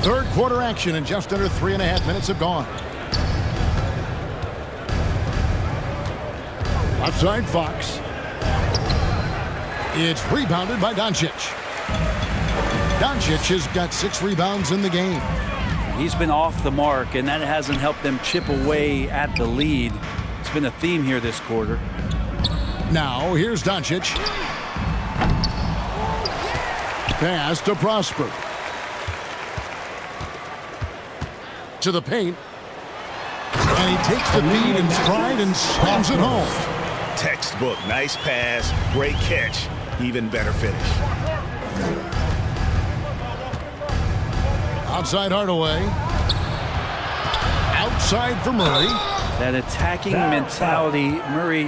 3rd quarter action, and just under 3.5 minutes have gone. Left side, Fox. It's rebounded by Doncic. Doncic has got 6 rebounds in the game. He's been off the mark, and that hasn't helped them chip away at the lead. It's been a theme here this quarter. Now, here's Doncic. Pass to Prosper. To the paint. And he takes the feed in stride and slams it home. Textbook, nice pass, great catch, even better finish. Outside Hardaway. Outside for Murray. That attacking mentality, Murray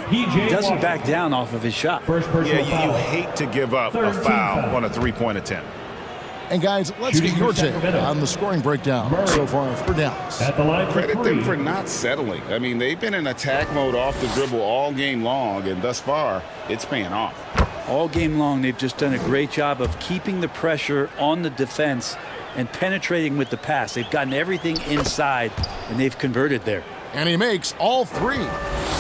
doesn't back down off of his shot. Yeah, you hate to give up a foul on a 3-point attempt. And guys, let's get your take on the scoring breakdown so far for Dallas. Credit them for not settling. I mean, they've been in attack mode off the dribble all game long, and thus far, it's paying off. All game long, they've just done a great job of keeping the pressure on the defense and penetrating with the pass. They've gotten everything inside, and they've converted there. And he makes all 3.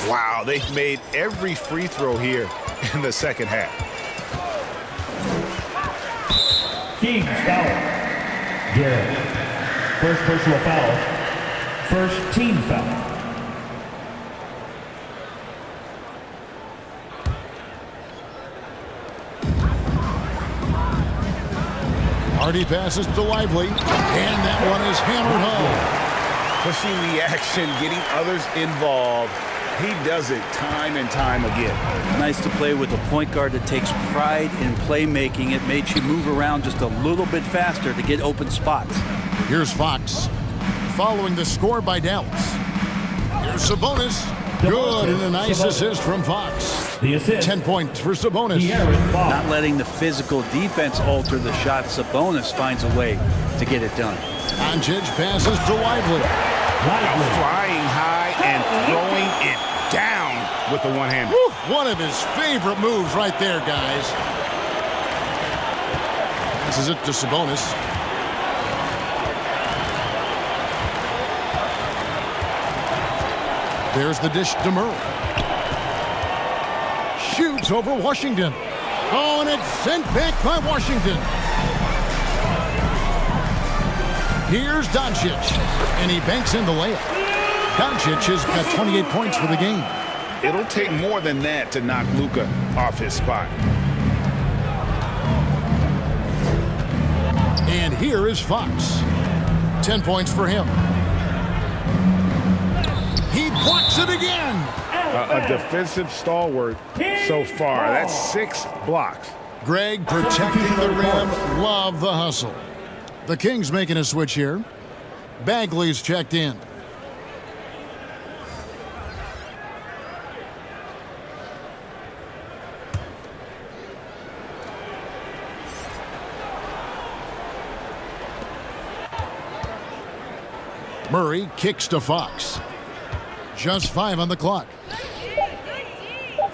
Wow, they've made every free throw here in the second half. Kings foul. Garrett. First personal foul. First team foul. Hardy passes to Lively, and that one is hammered home. Pushing the action, getting others involved. He does it time and time again. Nice to play with a point guard that takes pride in playmaking. It made you move around just a little bit faster to get open spots. Here's Fox, following the score by Dallas. Here's Sabonis. Good, and a nice assist from Fox. 10 points for Sabonis. Not letting the physical defense alter the shot. Sabonis finds a way to get it done. Doncic passes to Lively. Flying high and throwing it down with the one-hander. One of his favorite moves right there, guys. This is it to Sabonis. There's the dish to Murray. Shoots over Washington. Oh, and it's sent back by Washington. Here's Doncic, and he banks in the layup. Doncic has got 28 points for the game. It'll take more than that to knock Luka off his spot. And here is Fox. 10 points for him. He blocks it again. A defensive stalwart so far. That's 6 blocks. Greg protecting the rim. Love the hustle. The Kings making a switch here. Bagley's checked in. Murray kicks to Fox. Just 5 on the clock.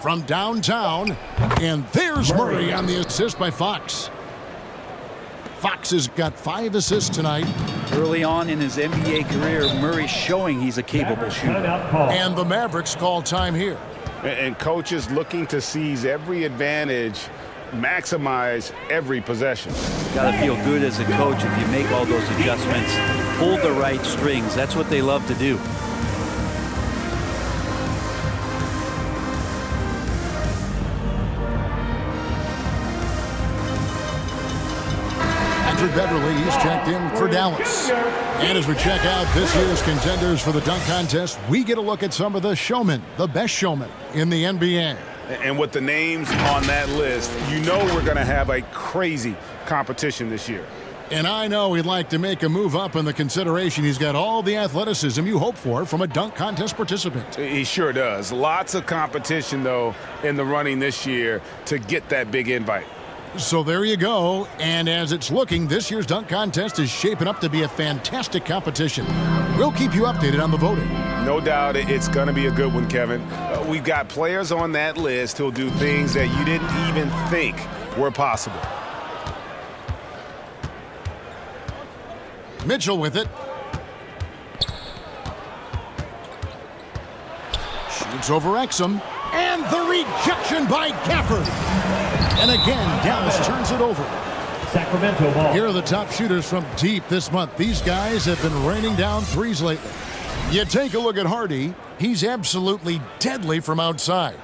From downtown, and there's Murray on the assist by Fox. Fox has got 5 assists tonight. Early on in his NBA career, Murray's showing he's a capable shooter. And the Mavericks call time here. And coaches looking to seize every advantage, maximize every possession. Got to feel good as a coach if you make all those adjustments, pull the right strings. That's what they love to do. Beverly, he's checked in for Dallas. And as we check out this year's contenders for the dunk contest, we get a look at some of the showmen, the best showmen in the NBA. And with the names on that list, you know we're going to have a crazy competition this year. And I know he'd like to make a move up in the consideration. He's got all the athleticism you hope for from a dunk contest participant. He sure does. Lots of competition, though, in the running this year to get that big invite. So there you go, and as it's looking, this year's dunk contest is shaping up to be a fantastic competition. We'll keep you updated on the voting. No doubt it's going to be a good one, Kevin. We've got players on that list who'll do things that you didn't even think were possible. Mitchell with it. Shoots over Exum, and the rejection by Gafford. And again, Dallas turns it over. Sacramento ball. Here are the top shooters from deep this month. These guys have been raining down threes lately. You take a look at Hardy. He's absolutely deadly from outside.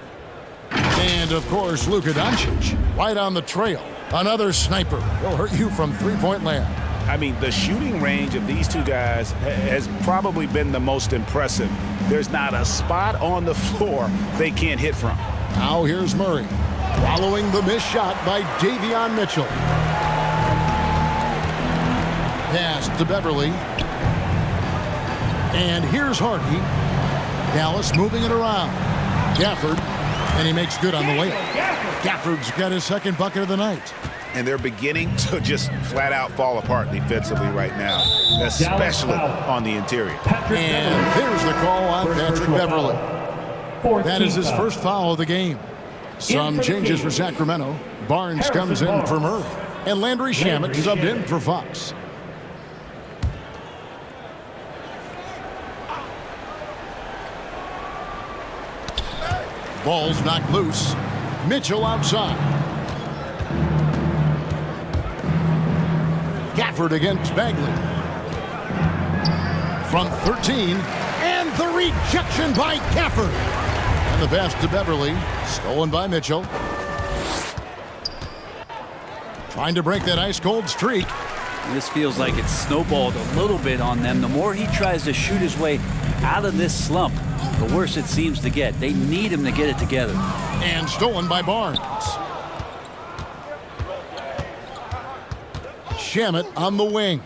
And, of course, Luka Doncic, right on the trail. Another sniper. He'll hurt you from three-point land. I mean, the shooting range of these two guys has probably been the most impressive. There's not a spot on the floor they can't hit from. Now here's Murray, following the missed shot by Davion Mitchell. Pass to Beverly. And here's Hardy. Dallas moving it around. Gafford, and he makes good on the layup. Gafford's got his second bucket of the night. And they're beginning to just flat out fall apart defensively right now, especially on the interior. And there's the call on Patrick Beverly. That is his first foul of the game. Some changes for Sacramento. Barnes comes in for Murray, and Landry Shamet subbed in for Fox. Ball's knocked loose. Mitchell outside. Gafford against Bagley. From 13, and the rejection by Gafford. And the pass to Beverly, stolen by Mitchell. Trying to break that ice-cold streak. This feels like it's snowballed a little bit on them. The more he tries to shoot his way out of this slump, the worse it seems to get. They need him to get it together. And stolen by Barnes. Shamet on the wing.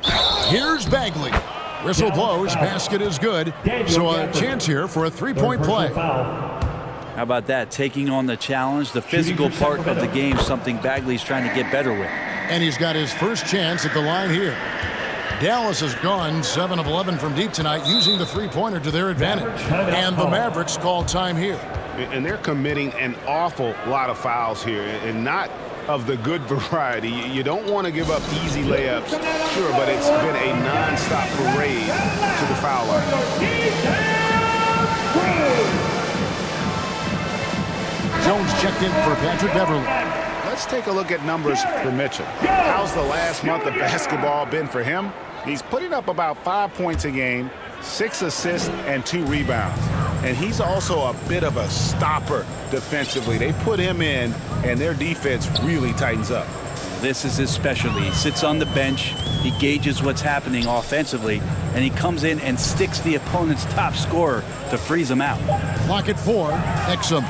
Here's Bagley. Whistle blows, basket is good. So a chance here for a three-point play. How about that? Taking on the challenge, the physical part of the game, something Bagley's trying to get better with. And he's got his first chance at the line here. Dallas has gone 7 of 11 from deep tonight, using the three-pointer to their advantage. And the Mavericks call time here. And they're committing an awful lot of fouls here, and not of the good variety. You don't want to give up easy layups, sure, but it's been a non-stop parade to the foul line. Jones checked in for Patrick Beverly. Let's take a look at numbers for Mitchell. How's the last month of basketball been for him? He's putting up about 5 points a game, 6 assists, and 2 rebounds. And he's also a bit of a stopper defensively. They put him in, and their defense really tightens up. This is his specialty. He sits on the bench, he gauges what's happening offensively, and he comes in and sticks the opponent's top scorer to freeze him out. Clock at 4, Exum.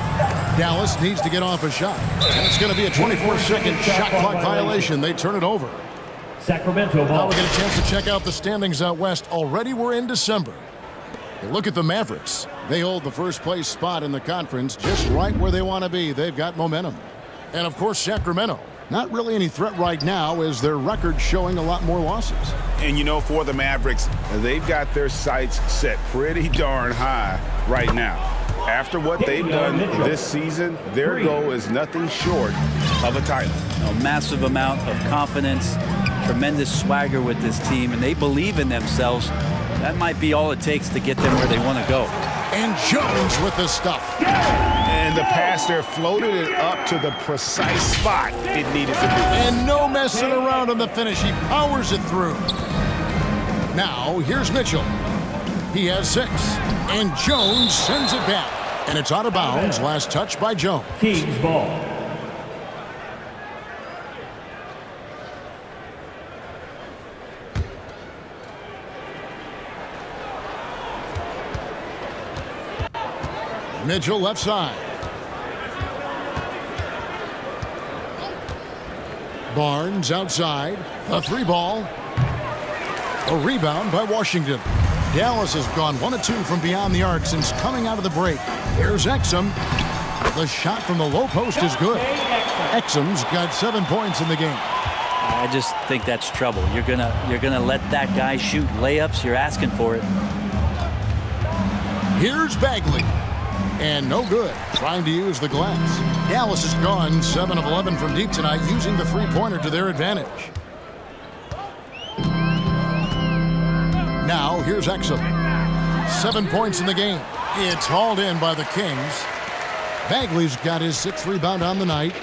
Dallas needs to get off a shot. That's going to be a 24-second shot clock violation. They turn it over. Sacramento ball. Now we get a chance to check out the standings out west. Already we're in December. Look at the Mavericks. They hold the first place spot in the conference just right where they want to be. They've got momentum. And of course, Sacramento. Not really any threat right now, as their record showing a lot more losses. And you know, for the Mavericks, they've got their sights set pretty darn high right now. After what they've done this season, their goal is nothing short of a title. A massive amount of confidence, tremendous swagger with this team, and they believe in themselves. That might be all it takes to get them where they want to go. And Jones with the stuff. And the pass there floated it up to the precise spot it needed to be. And no messing around on the finish. He powers it through. Now, here's Mitchell. He has 6. And Jones sends it back. And it's out of bounds. Last touch by Jones. Kings ball. Mitchell left side. Barnes outside. A 3-ball. A rebound by Washington. Dallas has gone 1 of 2 from beyond the arc since coming out of the break. Here's Exum. The shot from the low post is good. Exum's got 7 points in the game. I just think that's trouble. You're gonna let that guy shoot layups. You're asking for it. Here's Bagley. And no good. Trying to use the glass. Dallas has gone 7 of 11 from deep tonight, using the three-pointer to their advantage. Now, here's Exum. 7 points in the game. It's hauled in by the Kings. Bagley's got his 6th rebound on the night.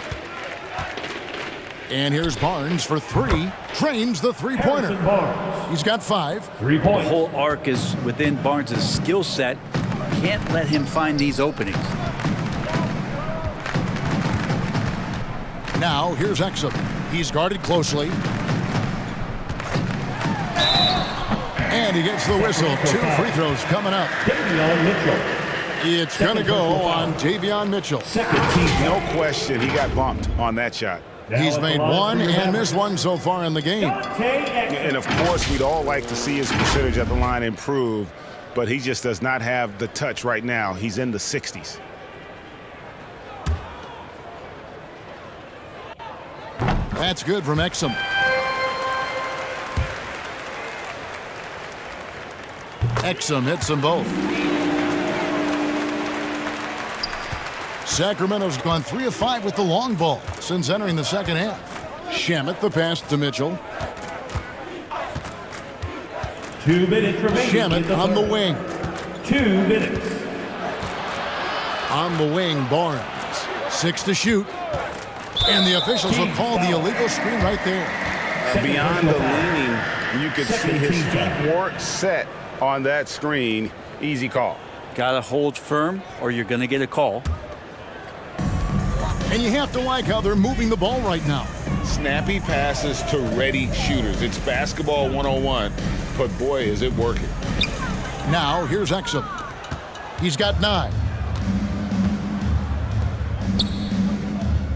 And here's Barnes for 3. Drains the three-pointer. He's got 5. 3 points. The whole arc is within Barnes' skill set. Can't let him find these openings. Now, here's Exum. He's guarded closely. And he gets the whistle. 2 free throws coming up. Davion Mitchell. It's going to go on Davion Mitchell. No question, he got bumped on that shot. He's made 1 and missed 1 so far in the game. And of course, we'd all like to see his percentage at the line improve, but he just does not have the touch right now. He's in the 60s. That's good from Exum. Exum hits them both. Sacramento's gone 3 of 5 with the long ball since entering the second half. Shamet the pass to Mitchell. 2 minutes remaining. Shamet on the wing. 2 minutes. On the wing, Barnes. 6 to shoot. And the officials will call the illegal screen right there. Beyond the leaning, you could see his feet weren't set on that screen. Easy call. Got to hold firm or you're going to get a call. And you have to like how they're moving the ball right now. Snappy passes to ready shooters. It's basketball 101, but boy, is it working. Now, here's Exum. He's got 9.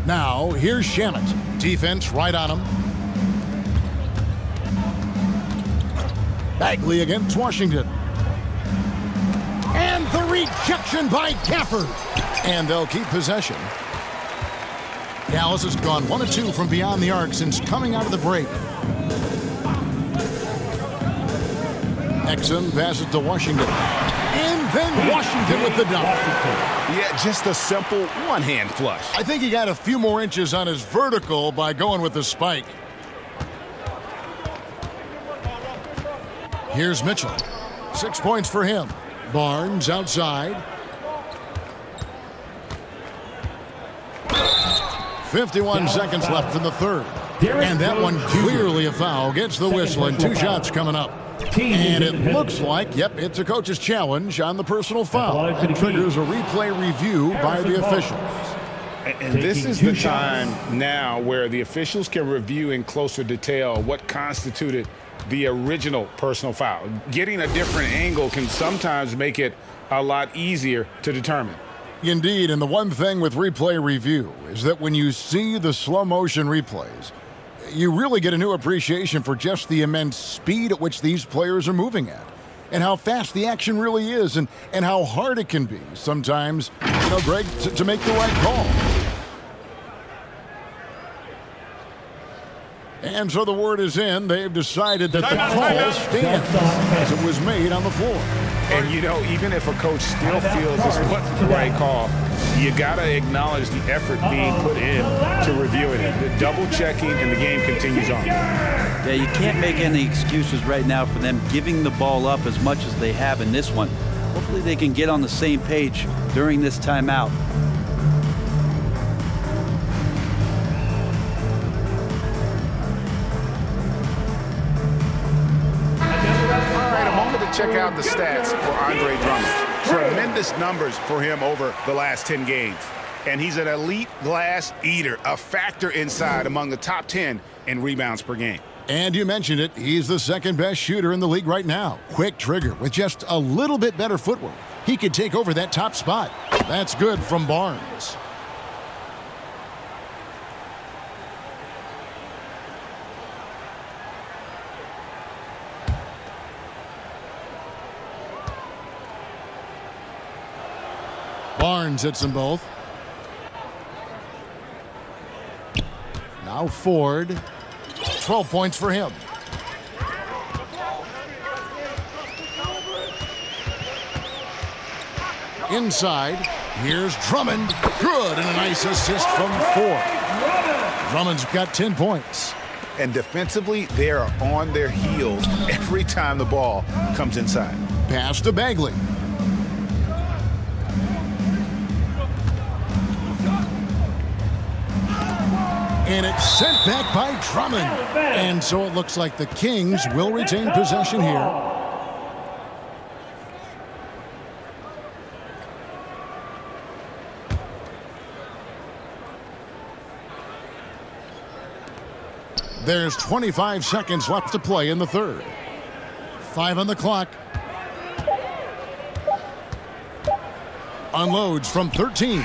Now, here's Shamet. Defense right on him. Bagley against Washington. And the rejection by Gafford. And they'll keep possession. Dallas has gone 1 of 2 from beyond the arc since coming out of the break. Exum passes to Washington. And then Washington with the dunk. Yeah, just a simple one-hand flush. I think he got a few more inches on his vertical by going with the spike. Here's Mitchell. 6 points for him. Barnes outside. 51 seconds left in the third. And that one clearly a foul. Gets the whistle and 2 shots coming up. And it looks like, yep, it's a coach's challenge on the personal foul. That triggers a replay review by the officials. And this is the time now where the officials can review in closer detail what constituted the original personal foul. Getting a different angle can sometimes make it a lot easier to determine. Indeed, and the one thing with replay review is that when you see the slow motion replays, you really get a new appreciation for just the immense speed at which these players are moving at, and how fast the action really is, and how hard it can be sometimes, Greg, to make the right call. And so the word is in. They've decided that the call stands as it was made on the floor. And, even if a coach still feels this wasn't the right call, you got to acknowledge the effort being put in to reviewing it. The double-checking, and the game continues on. Yeah, you can't make any excuses right now for them giving the ball up as much as they have in this one. Hopefully they can get on the same page during this timeout. Check out the stats for Andre Drummond. Tremendous numbers for him over the last 10 games. And he's an elite glass eater, a factor inside among the top 10 in rebounds per game. And you mentioned it, he's the second best shooter in the league right now. Quick trigger with just a little bit better footwork. He could take over that top spot. That's good from Barnes. Barnes hits them both. Now Ford. 12 points for him. Inside, here's Drummond. Good, and a nice assist from Ford. Drummond's got 10 points. And defensively, they are on their heels every time the ball comes inside. Pass to Bagley. And it's sent back by Drummond. And so it looks like the Kings will retain possession here. There's 25 seconds left to play in the third. 5 on the clock. Unloads from 13.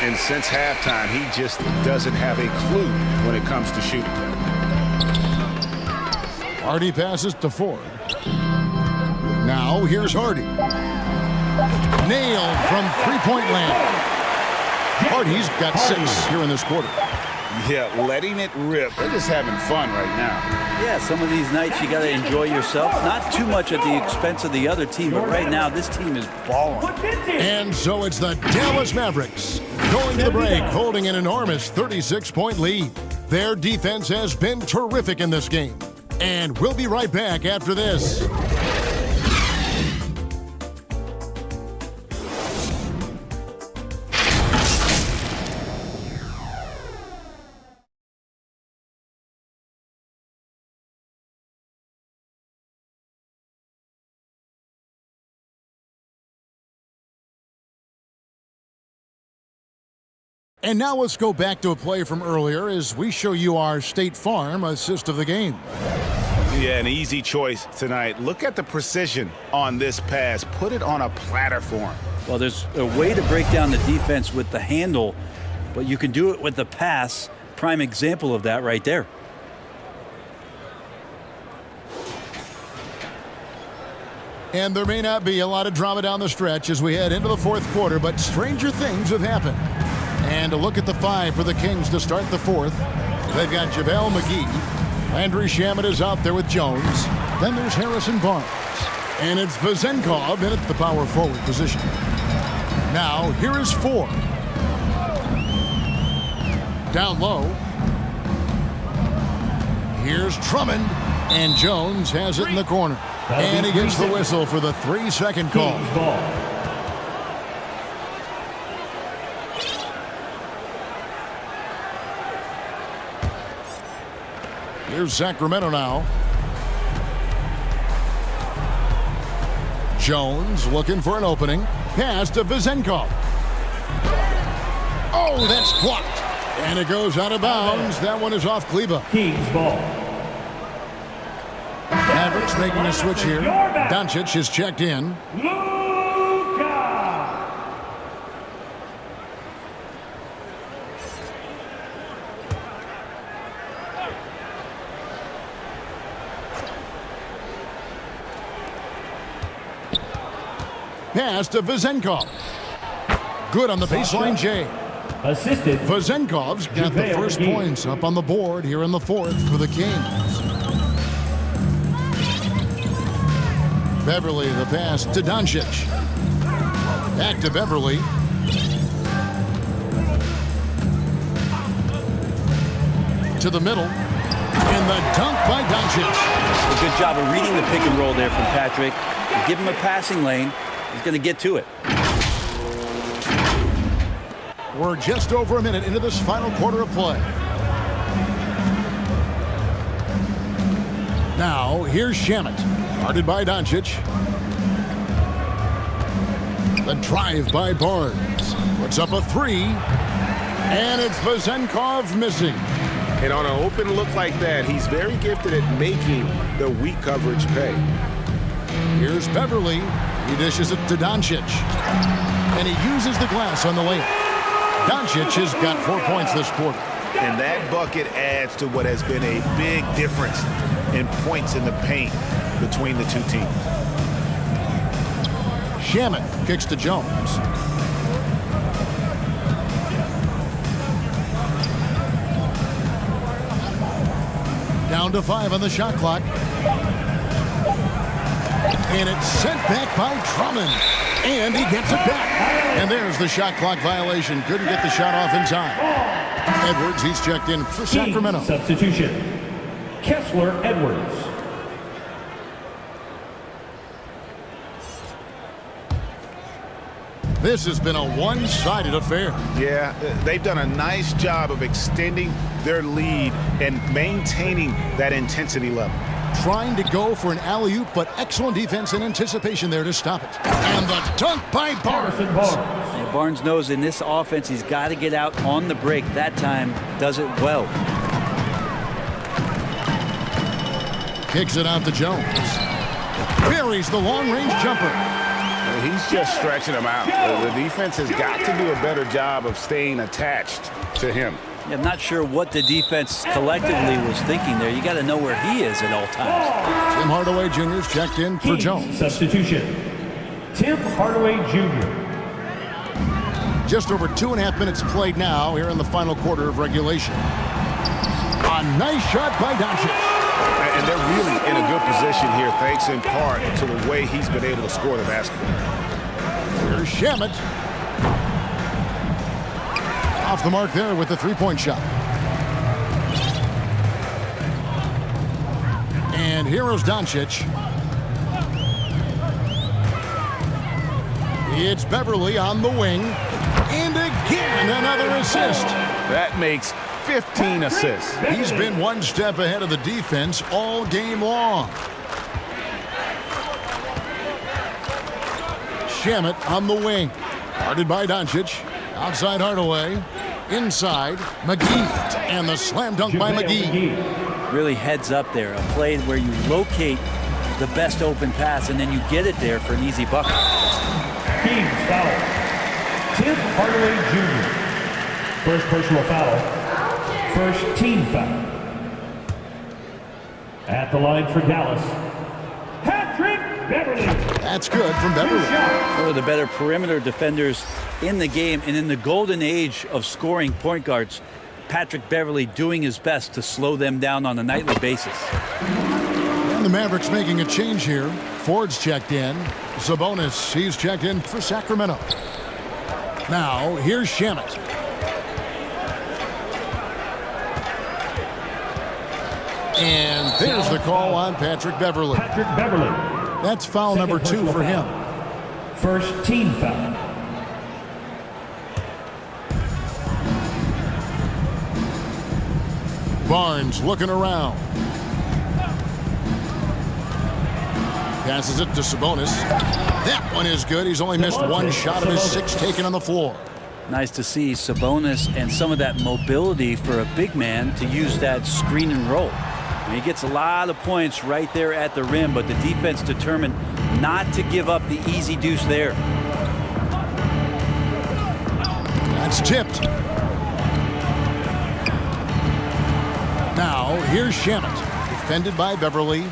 And since halftime, he just doesn't have a clue when it comes to shooting. Hardy passes to Ford. Now here's Hardy. Nailed from three-point land. Hardy's got 6 here in this quarter. Yeah, letting it rip. They're just having fun right now. Yeah, some of these nights you got to enjoy yourself. Not too much at the expense of the other team, but right now this team is balling. And so it's the Dallas Mavericks going to the break, holding an enormous 36-point lead. Their defense has been terrific in this game. And we'll be right back after this. And now let's go back to a play from earlier as we show you our State Farm assist of the game. Yeah, an easy choice tonight. Look at the precision on this pass. Put it on a platter form. Well, there's a way to break down the defense with the handle, but you can do it with the pass. Prime example of that right there. And there may not be a lot of drama down the stretch as we head into the fourth quarter, but stranger things have happened. And a look at the 5 for the Kings to start the fourth. They've got JaVale McGee. Landry Shamet is out there with Jones. Then there's Harrison Barnes. And it's vsSAC in at the power forward position. Now, here is 4. Down low. Here's Drummond. And Jones has it in the corner. And he gets the whistle for the 3-second call. Here's Sacramento now. Jones looking for an opening. Pass to vsSAC. Oh, that's blocked. And it goes out of bounds. That one is off Kleba. Kings ball. Mavericks making a switch here. Doncic is checked in. Pass to vsSAC. Good on the baseline, Jay. Assisted. vsSAC's got the first points up on the board here in the fourth for the Kings. Beverly, the pass to Doncic. Back to Beverly. To the middle. And the dunk by Doncic. A good job of reading the pick and roll there from Patrick. You give him a passing lane. He's going to get to it. We're just over a minute into this final quarter of play. Now, here's Shamet. Guarded by Doncic. The drive by Barnes. Puts up a 3. And it's vsSAC missing. And on an open look like that, he's very gifted at making the weak coverage pay. Here's Beverly. He dishes it to Doncic. And he uses the glass on the layup. Doncic has got 4 points this quarter. And that bucket adds to what has been a big difference in points in the paint between the two teams. Shamet kicks to Jones. Down to 5 on the shot clock. And it's sent back by Drummond. And he gets it back. And there's the shot clock violation. Couldn't get the shot off in time. Edwards, he's checked in for Sacramento. Substitution. Kessler Edwards. This has been a one-sided affair. Yeah, they've done a nice job of extending their lead and maintaining that intensity level. Trying to go for an alley-oop, but excellent defense and anticipation there to stop it. And the dunk by Barnes. Yeah, Barnes knows in this offense he's got to get out on the break. That time does it well. Kicks it out to Jones. Buries the long-range jumper. He's just stretching him out. The defense has got to do a better job of staying attached to him. Yeah, I'm not sure what the defense collectively was thinking there. You got to know where he is at all times. Tim Hardaway Jr. 's checked in for Jones. Substitution. Tim Hardaway Jr. Just over 2.5 minutes played now here in the final quarter of regulation. A nice shot by Doncic. And they're really in a good position here, thanks in part to the way he's been able to score the basketball. Here's Shamet. Off the mark there with the three-point shot. And here is Doncic. It's Beverly on the wing. And again, another assist. That makes 15 assists. He's been one step ahead of the defense all game long. Shamet on the wing. Guarded by Doncic. Outside Hardaway. Inside, McGee. And the slam dunk by McGee. Really heads up there. A play where you locate the best open pass and then you get it there for an easy bucket. Team foul. Tim Hardaway Jr. First personal foul. First team foul. At the line for Dallas, Patrick Beverly. That's good from Beverly. One of the better perimeter defenders in the game, and in the golden age of scoring point guards, Patrick Beverly doing his best to slow them down on a nightly basis. And the Mavericks making a change here. Ford's checked in. Sabonis, he's checked in for Sacramento. Now, here's Shamet. And there's the call on Patrick Beverly. Patrick Beverly. That's foul number 2 for him. First team foul. Barnes looking around. Passes it to Sabonis. That one is good. He's only missed one shot of his 6 taken on the floor. Nice to see Sabonis and some of that mobility for a big man to use that screen and roll. He gets a lot of points right there at the rim, but the defense determined not to give up the easy deuce there. That's tipped. Now, here's Shamet. Defended by Beverly.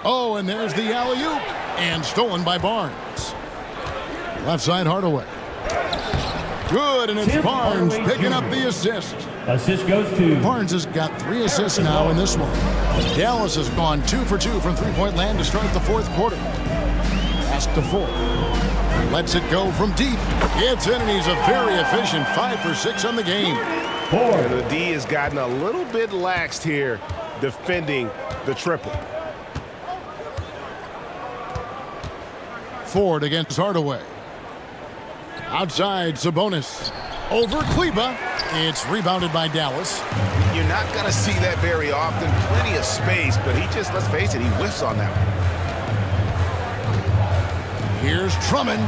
Oh, and there's the alley-oop. And stolen by Barnes. Left side, Hardaway. Good, and it's Barnes picking up the assist. Assist goes to Barnes has got 3 assists now in this one. Dallas has gone 2 for 2 from three-point land to start the 4th quarter. Pass to Ford. Lets it go from deep. It's in, and he's a very efficient 5 for 6 on the game. And the D has gotten a little bit laxed here defending the triple. Ford against Hardaway. Outside, Sabonis. Over Kleba. It's rebounded by Dallas. You're not going to see that very often. Plenty of space, but he just, let's face it, he whiffs on that one. Here's Drummond.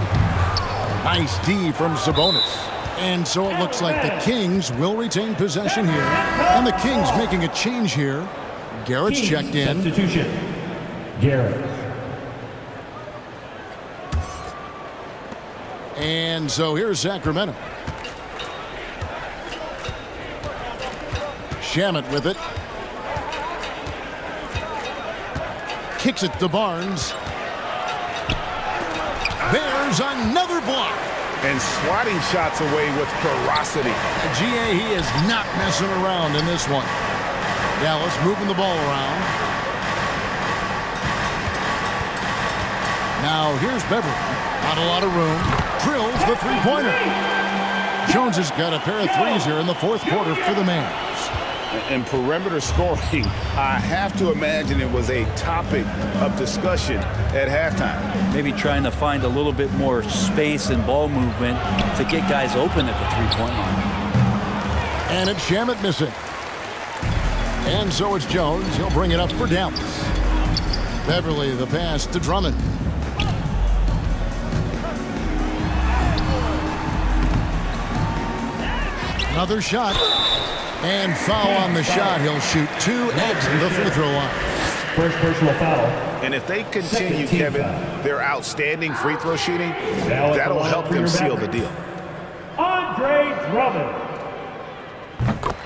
Nice D from Sabonis. And so it looks like the Kings will retain possession here. And the Kings making a change here. Garrett's checked in. Substitution. Garrett. And so here's Sacramento. Shamet with it. Kicks it to Barnes. There's another block. And swatting shots away with ferocity. GA, he is not messing around in this one. Dallas moving the ball around. Now here's Beverly. Not a lot of room. Drills the three-pointer. Jones has got a pair of threes here in the 4th quarter for the Mavs. And perimeter scoring, I have to imagine it was a topic of discussion at halftime. Maybe trying to find a little bit more space and ball movement to get guys open at the three-point line. And it's Shamet missing. And so it's Jones. He'll bring it up for Dallas. Beverly, the pass to Drummond. Another shot. And foul on the shot. He'll shoot 2 at the free throw line. First personal foul. And if they continue, Kevin, their outstanding free throw shooting, that'll help them seal the deal. Andre Drummond.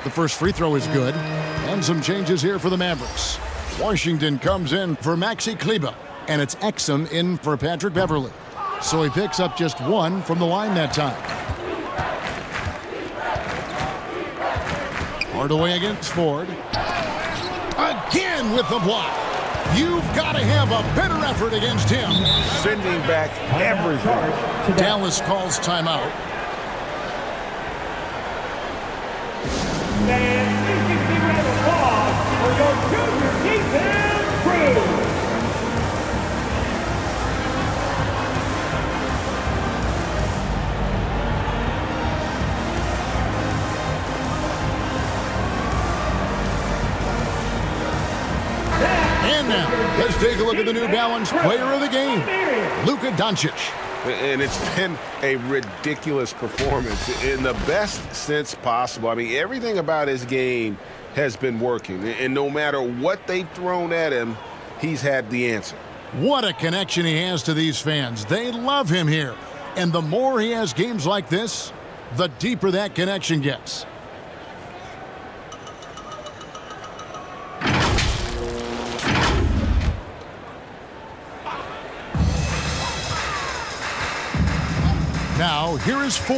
The first free throw is good. And some changes here for the Mavericks. Washington comes in for Maxi Kleba. And it's Exum in for Patrick Beverly. So he picks up just 1 from the line that time. Hardaway against Ford. Again with the block. You've got to have a better effort against him. Sending back everything. Dallas calls timeout. And 60 round of applause for your junior defense crew. And now, let's take a look at the New Balance player of the game, Luka Doncic. And it's been a ridiculous performance in the best sense possible. I mean, everything about his game has been working. And no matter what they've thrown at him, he's had the answer. What a connection he has to these fans. They love him here. And the more he has games like this, the deeper that connection gets. Now, here is 4.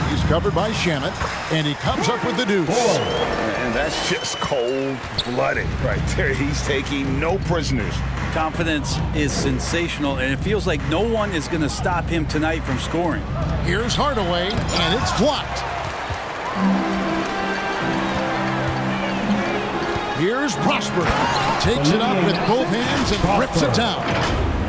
He's covered by Shamet, and he comes up with the deuce. And that's just cold-blooded right there. He's taking no prisoners. Confidence is sensational, and it feels like no one is going to stop him tonight from scoring. Here's Hardaway, and it's blocked. Here's Prosper. Takes it up with both hands and rips it down.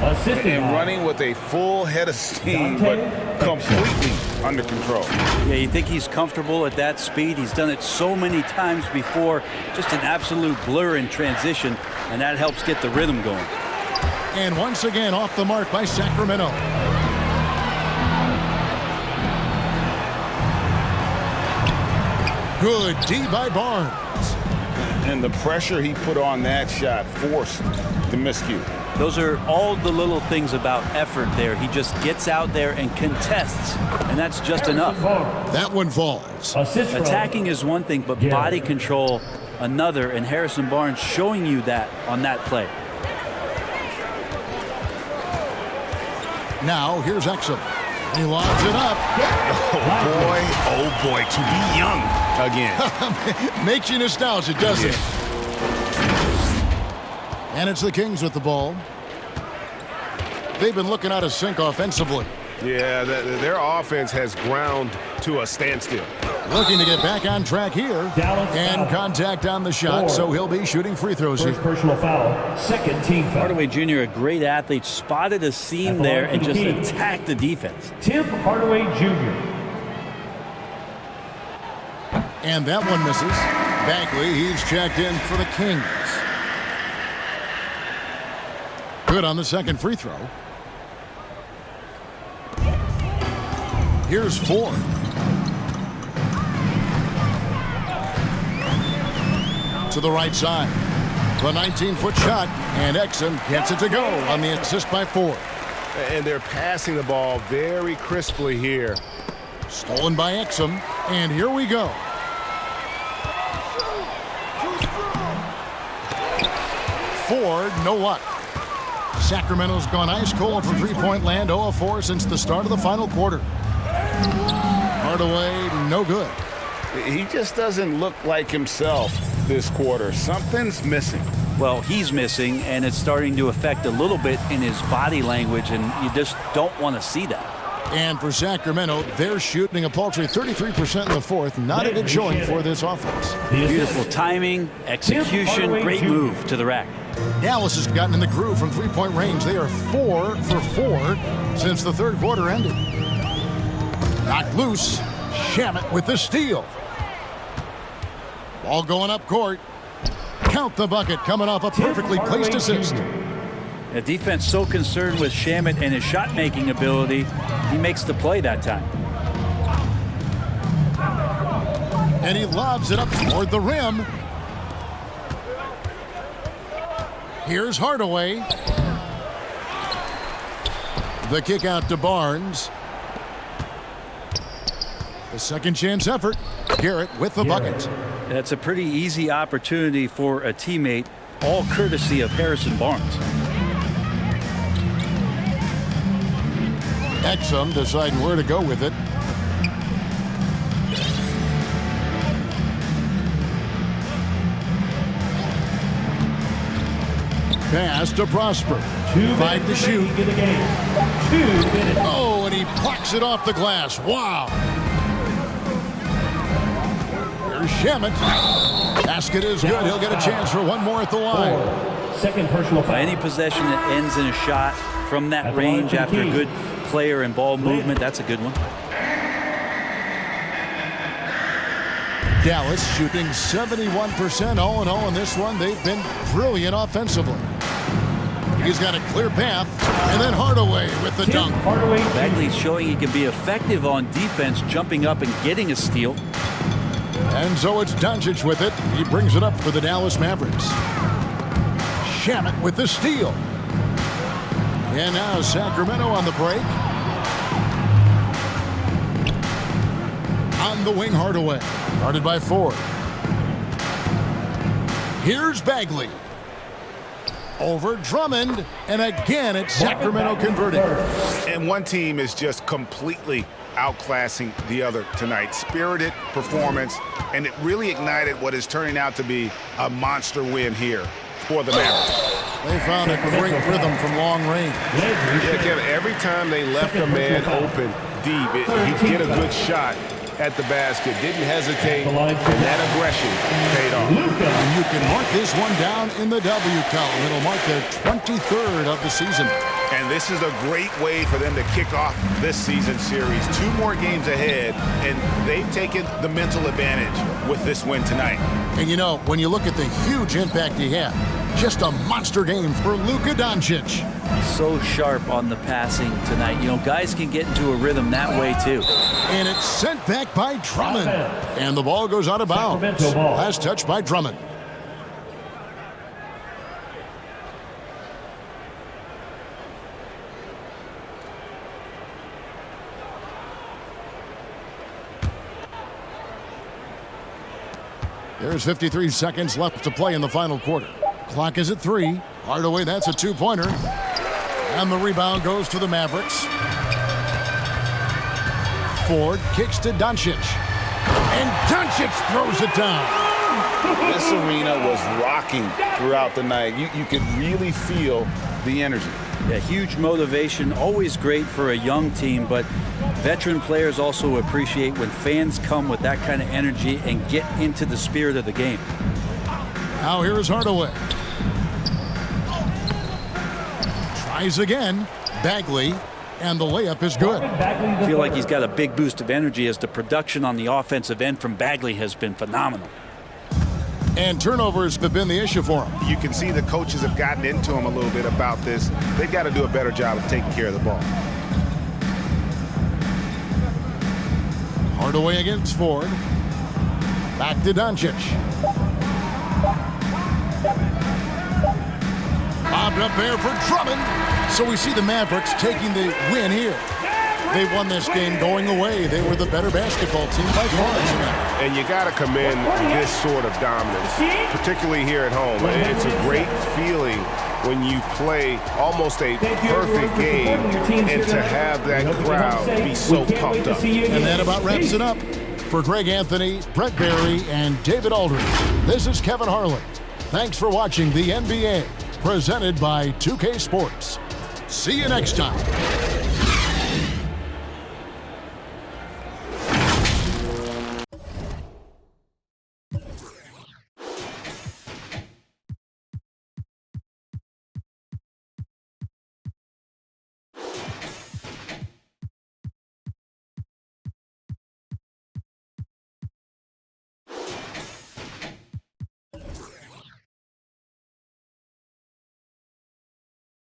And running with a full head of steam, but completely under control. Yeah, you think he's comfortable at that speed? He's done it so many times before. Just an absolute blur in transition, and that helps get the rhythm going. And once again, off the mark by Sacramento. Good D by Barnes. And the pressure he put on that shot forced the miscue. Those are all the little things about effort there. He just gets out there and contests, and that's just enough. That one falls. Attacking is one thing, but body control another, and Harrison Barnes showing you that on that play. Now, here's Exum. He lobs it up. Oh boy, to be young again. Makes you nostalgic, doesn't it? And it's the Kings with the ball. They've been looking out of sync offensively. Yeah, their offense has ground to a standstill. Looking to get back on track here. And contact on the shot, so he'll be shooting free throws here. Personal foul, second team foul. Hardaway Jr., a great athlete, spotted a seam there and just attacked the defense. Tim Hardaway Jr. And that one misses. Bagley, he's checked in for the Kings. Good on the second free throw. Here's 4. To the right side. The 19-foot shot, and Exum gets it to go on the assist by 4. And they're passing the ball very crisply here. Stolen by Exum, and here we go. Ford, no luck. Sacramento's gone ice cold from three-point land, 0 of 4 since the start of the final quarter. Hardaway, no good. He just doesn't look like himself this quarter. Something's missing. Well, he's missing, and it's starting to affect a little bit in his body language, and you just don't want to see that. And for Sacramento, they're shooting a paltry 33% in the fourth. Not a good showing for this offense. Beautiful timing, execution, great move to the rack. Dallas has gotten in the groove from three-point range. They are 4 for 4 since the third quarter ended. Knocked loose. Shamet with the steal. Ball going up court. Count the bucket coming off a perfectly placed assist. The defense so concerned with Shamet and his shot-making ability, he makes the play that time. And he lobs it up toward the rim. Here's Hardaway. The kick out to Barnes. The second chance effort. Garrett with the bucket. That's a pretty easy opportunity for a teammate, all courtesy of Harrison Barnes. Exum deciding where to go with it. Pass to Prosper. 5 to shoot. Oh, and he plucks it off the glass. Wow. There's Shamet. Basket is good. He'll get a chance for one more at the line. Second personal foul. Any possession that ends in a shot from that range after a good player and ball movement, that's a good one. Dallas shooting 71% all in all in this one. They've been brilliant offensively. He's got a clear path, and then Hardaway with the dunk. Bagley's showing he can be effective on defense, jumping up and getting a steal. And so it's Doncic with it. He brings it up for the Dallas Mavericks. Shamet with the steal. And now Sacramento on the break. On the wing, Hardaway. Guarded by Ford. Here's Bagley. Over Drummond. And again, it's Sacramento converting. And one team is just completely outclassing the other tonight. Spirited performance, and it really ignited what is turning out to be a monster win here for the Mavericks. They found a great rhythm from long range. Yeah, Kevin, every time they left a man open deep, he'd get a good shot at the basket. Didn't hesitate, and that aggression paid off. And you can mark this one down in the W column. It'll mark their 23rd of the season. And this is a great way for them to kick off this season series. 2 more games ahead, and they've taken the mental advantage with this win tonight. And you know, when you look at the huge impact he had, just a monster game for Luka Doncic. So sharp on the passing tonight. You know, guys can get into a rhythm that way too. And it's sent back by Drummond. And the ball goes out of bounds. Last touch by Drummond. There's 53 seconds left to play in the final quarter. Clock is at 3. Hardaway, that's a 2-pointer. And the rebound goes to the Mavericks. Ford kicks to Doncic. And Doncic throws it down. This arena was rocking throughout the night. You could really feel the energy. Yeah, huge motivation, always great for a young team, but veteran players also appreciate when fans come with that kind of energy and get into the spirit of the game. Now here is Hardaway. Tries again. Bagley. And the layup is good. I feel like he's got a big boost of energy as the production on the offensive end from Bagley has been phenomenal. And turnovers have been the issue for him. You can see the coaches have gotten into him a little bit about this. They've got to do a better job of taking care of the ball. Hardaway against Ford. Back to Doncic. Bobbed up there for Drummond. So we see the Mavericks taking the win here. They won this game going away. They were the better basketball team by far tonight. And you got to commend this sort of dominance, particularly here at home. It's a great feeling when you play almost a perfect game and to have that crowd be so pumped up. And that about wraps it up. For Greg Anthony, Brett Barry, and David Aldridge, this is Kevin Harlan. Thanks for watching the NBA, presented by 2K Sports. See you next time.